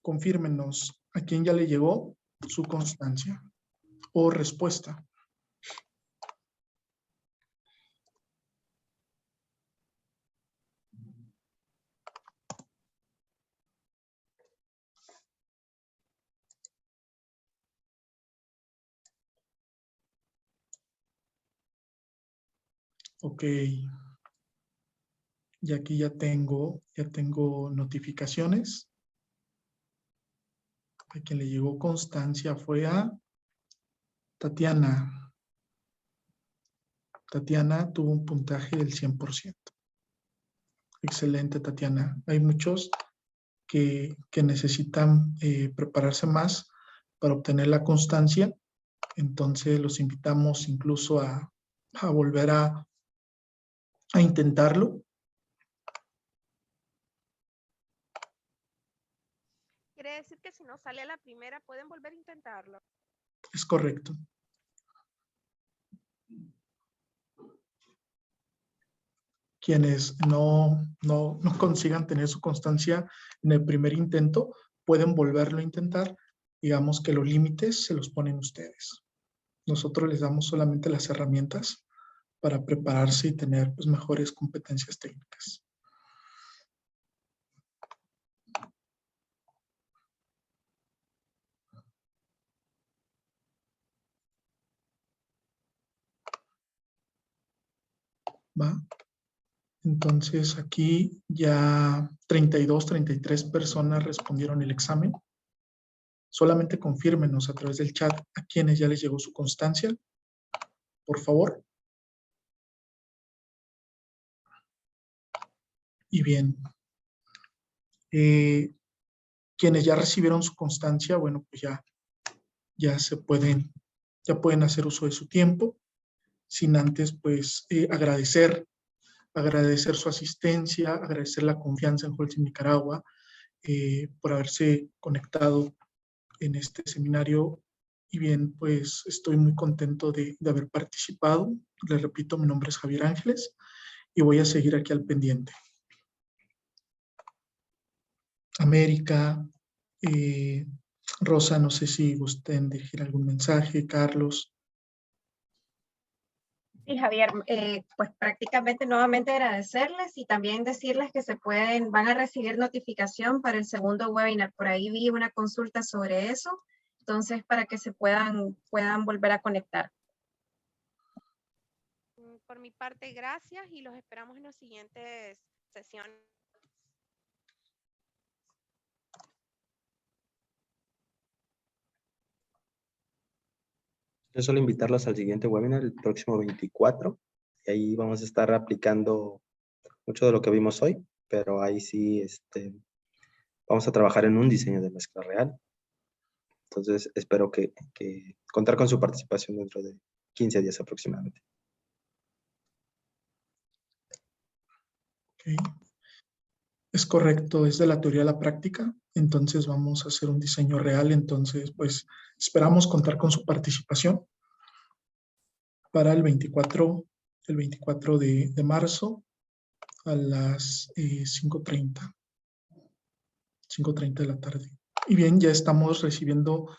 Confírmenos a quién ya le llegó su constancia o respuesta. Ok. Y aquí ya tengo notificaciones. A quien le llegó constancia fue a Tatiana. Tatiana tuvo un puntaje del 100%. Excelente, Tatiana. Hay muchos que necesitan prepararse más para obtener la constancia. Entonces los invitamos incluso a volver a intentarlo. Quiere decir que si no sale a la primera, pueden volver a intentarlo. Es correcto. Quienes no consigan tener su constancia en el primer intento, pueden volverlo a intentar. Digamos que los límites se los ponen ustedes. Nosotros les damos solamente las herramientas para prepararse y tener pues, mejores competencias técnicas. ¿Va? Entonces aquí ya 32, 33 personas respondieron el examen. Solamente confírmenos a través del chat a quienes ya les llegó su constancia, por favor. Y bien, quienes ya recibieron su constancia, bueno, pues ya pueden hacer uso de su tiempo, sin antes pues agradecer su asistencia, agradecer la confianza en Holcim Nicaragua por haberse conectado en este seminario. Y bien, pues estoy muy contento de haber participado. Les repito, mi nombre es Javier Ángeles y voy a seguir aquí al pendiente. América, Rosa, no sé si gusten dirigir algún mensaje, Carlos. Sí, Javier, pues prácticamente nuevamente agradecerles y también decirles que van a recibir notificación para el segundo webinar. Por ahí vi una consulta sobre eso, entonces para que se puedan volver a conectar. Por mi parte, gracias y los esperamos en las siguientes sesiones. Yo solo invitarlos al siguiente webinar, el próximo 24. Y ahí vamos a estar aplicando mucho de lo que vimos hoy, pero ahí sí vamos a trabajar en un diseño de mezcla real. Entonces, espero que contar con su participación dentro de 15 días aproximadamente. Okay. Es correcto, es de la teoría a la práctica. Entonces vamos a hacer un diseño real. Entonces, pues, esperamos contar con su participación para el 24 de marzo a las 5:30 de la tarde. Y bien, ya estamos recibiendo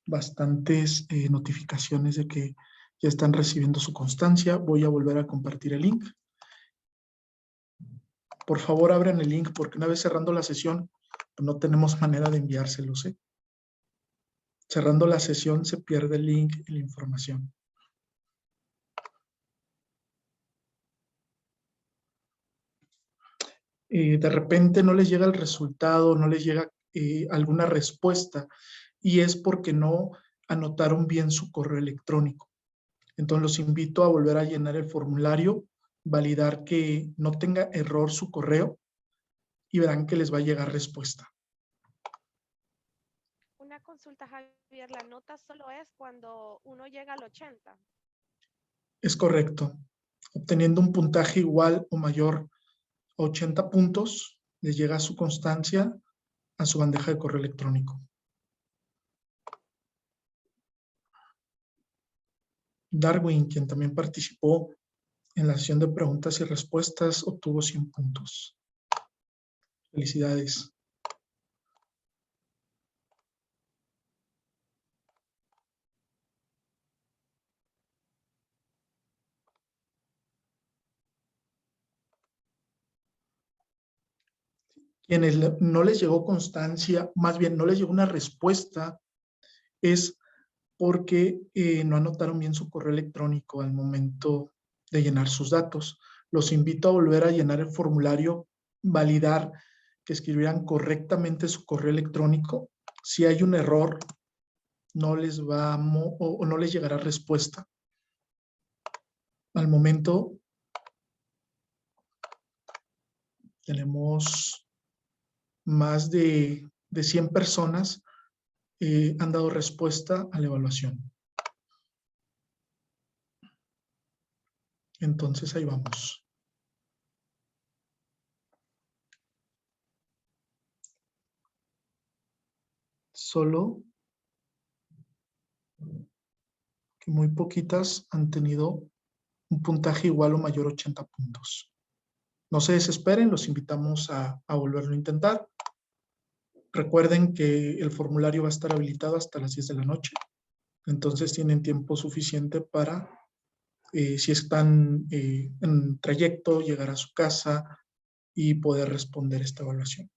bastantes notificaciones de que ya están recibiendo su constancia. Voy a volver a compartir el link. Por favor, abran el link porque una vez cerrando la sesión, no tenemos manera de enviárselos. Cerrando la sesión se pierde el link y la información. De repente no les llega el resultado, no les llega alguna respuesta y es porque no anotaron bien su correo electrónico. Entonces los invito a volver a llenar el formulario, validar que no tenga error su correo y verán que les va a llegar respuesta. Una consulta, Javier, la nota solo es cuando uno llega al 80. Es correcto. Obteniendo un puntaje igual o mayor a 80 puntos, les llega su constancia a su bandeja de correo electrónico. Darwin, quien también participó en la sesión de preguntas y respuestas, obtuvo 100 puntos. Felicidades. Quienes no les llegó constancia, más bien no les llegó una respuesta, es porque no anotaron bien su correo electrónico al momento de llenar sus datos. Los invito a volver a llenar el formulario, validar que escribieran correctamente su correo electrónico. Si hay un error, no les no les llegará respuesta. Al momento tenemos más de 100 personas han dado respuesta a la evaluación. Entonces ahí vamos. Solo que muy poquitas han tenido un puntaje igual o mayor a 80 puntos. No se desesperen, los invitamos a volverlo a intentar. Recuerden que el formulario va a estar habilitado hasta las 10 de la noche. Entonces tienen tiempo suficiente para, si están en trayecto, llegar a su casa y poder responder esta evaluación.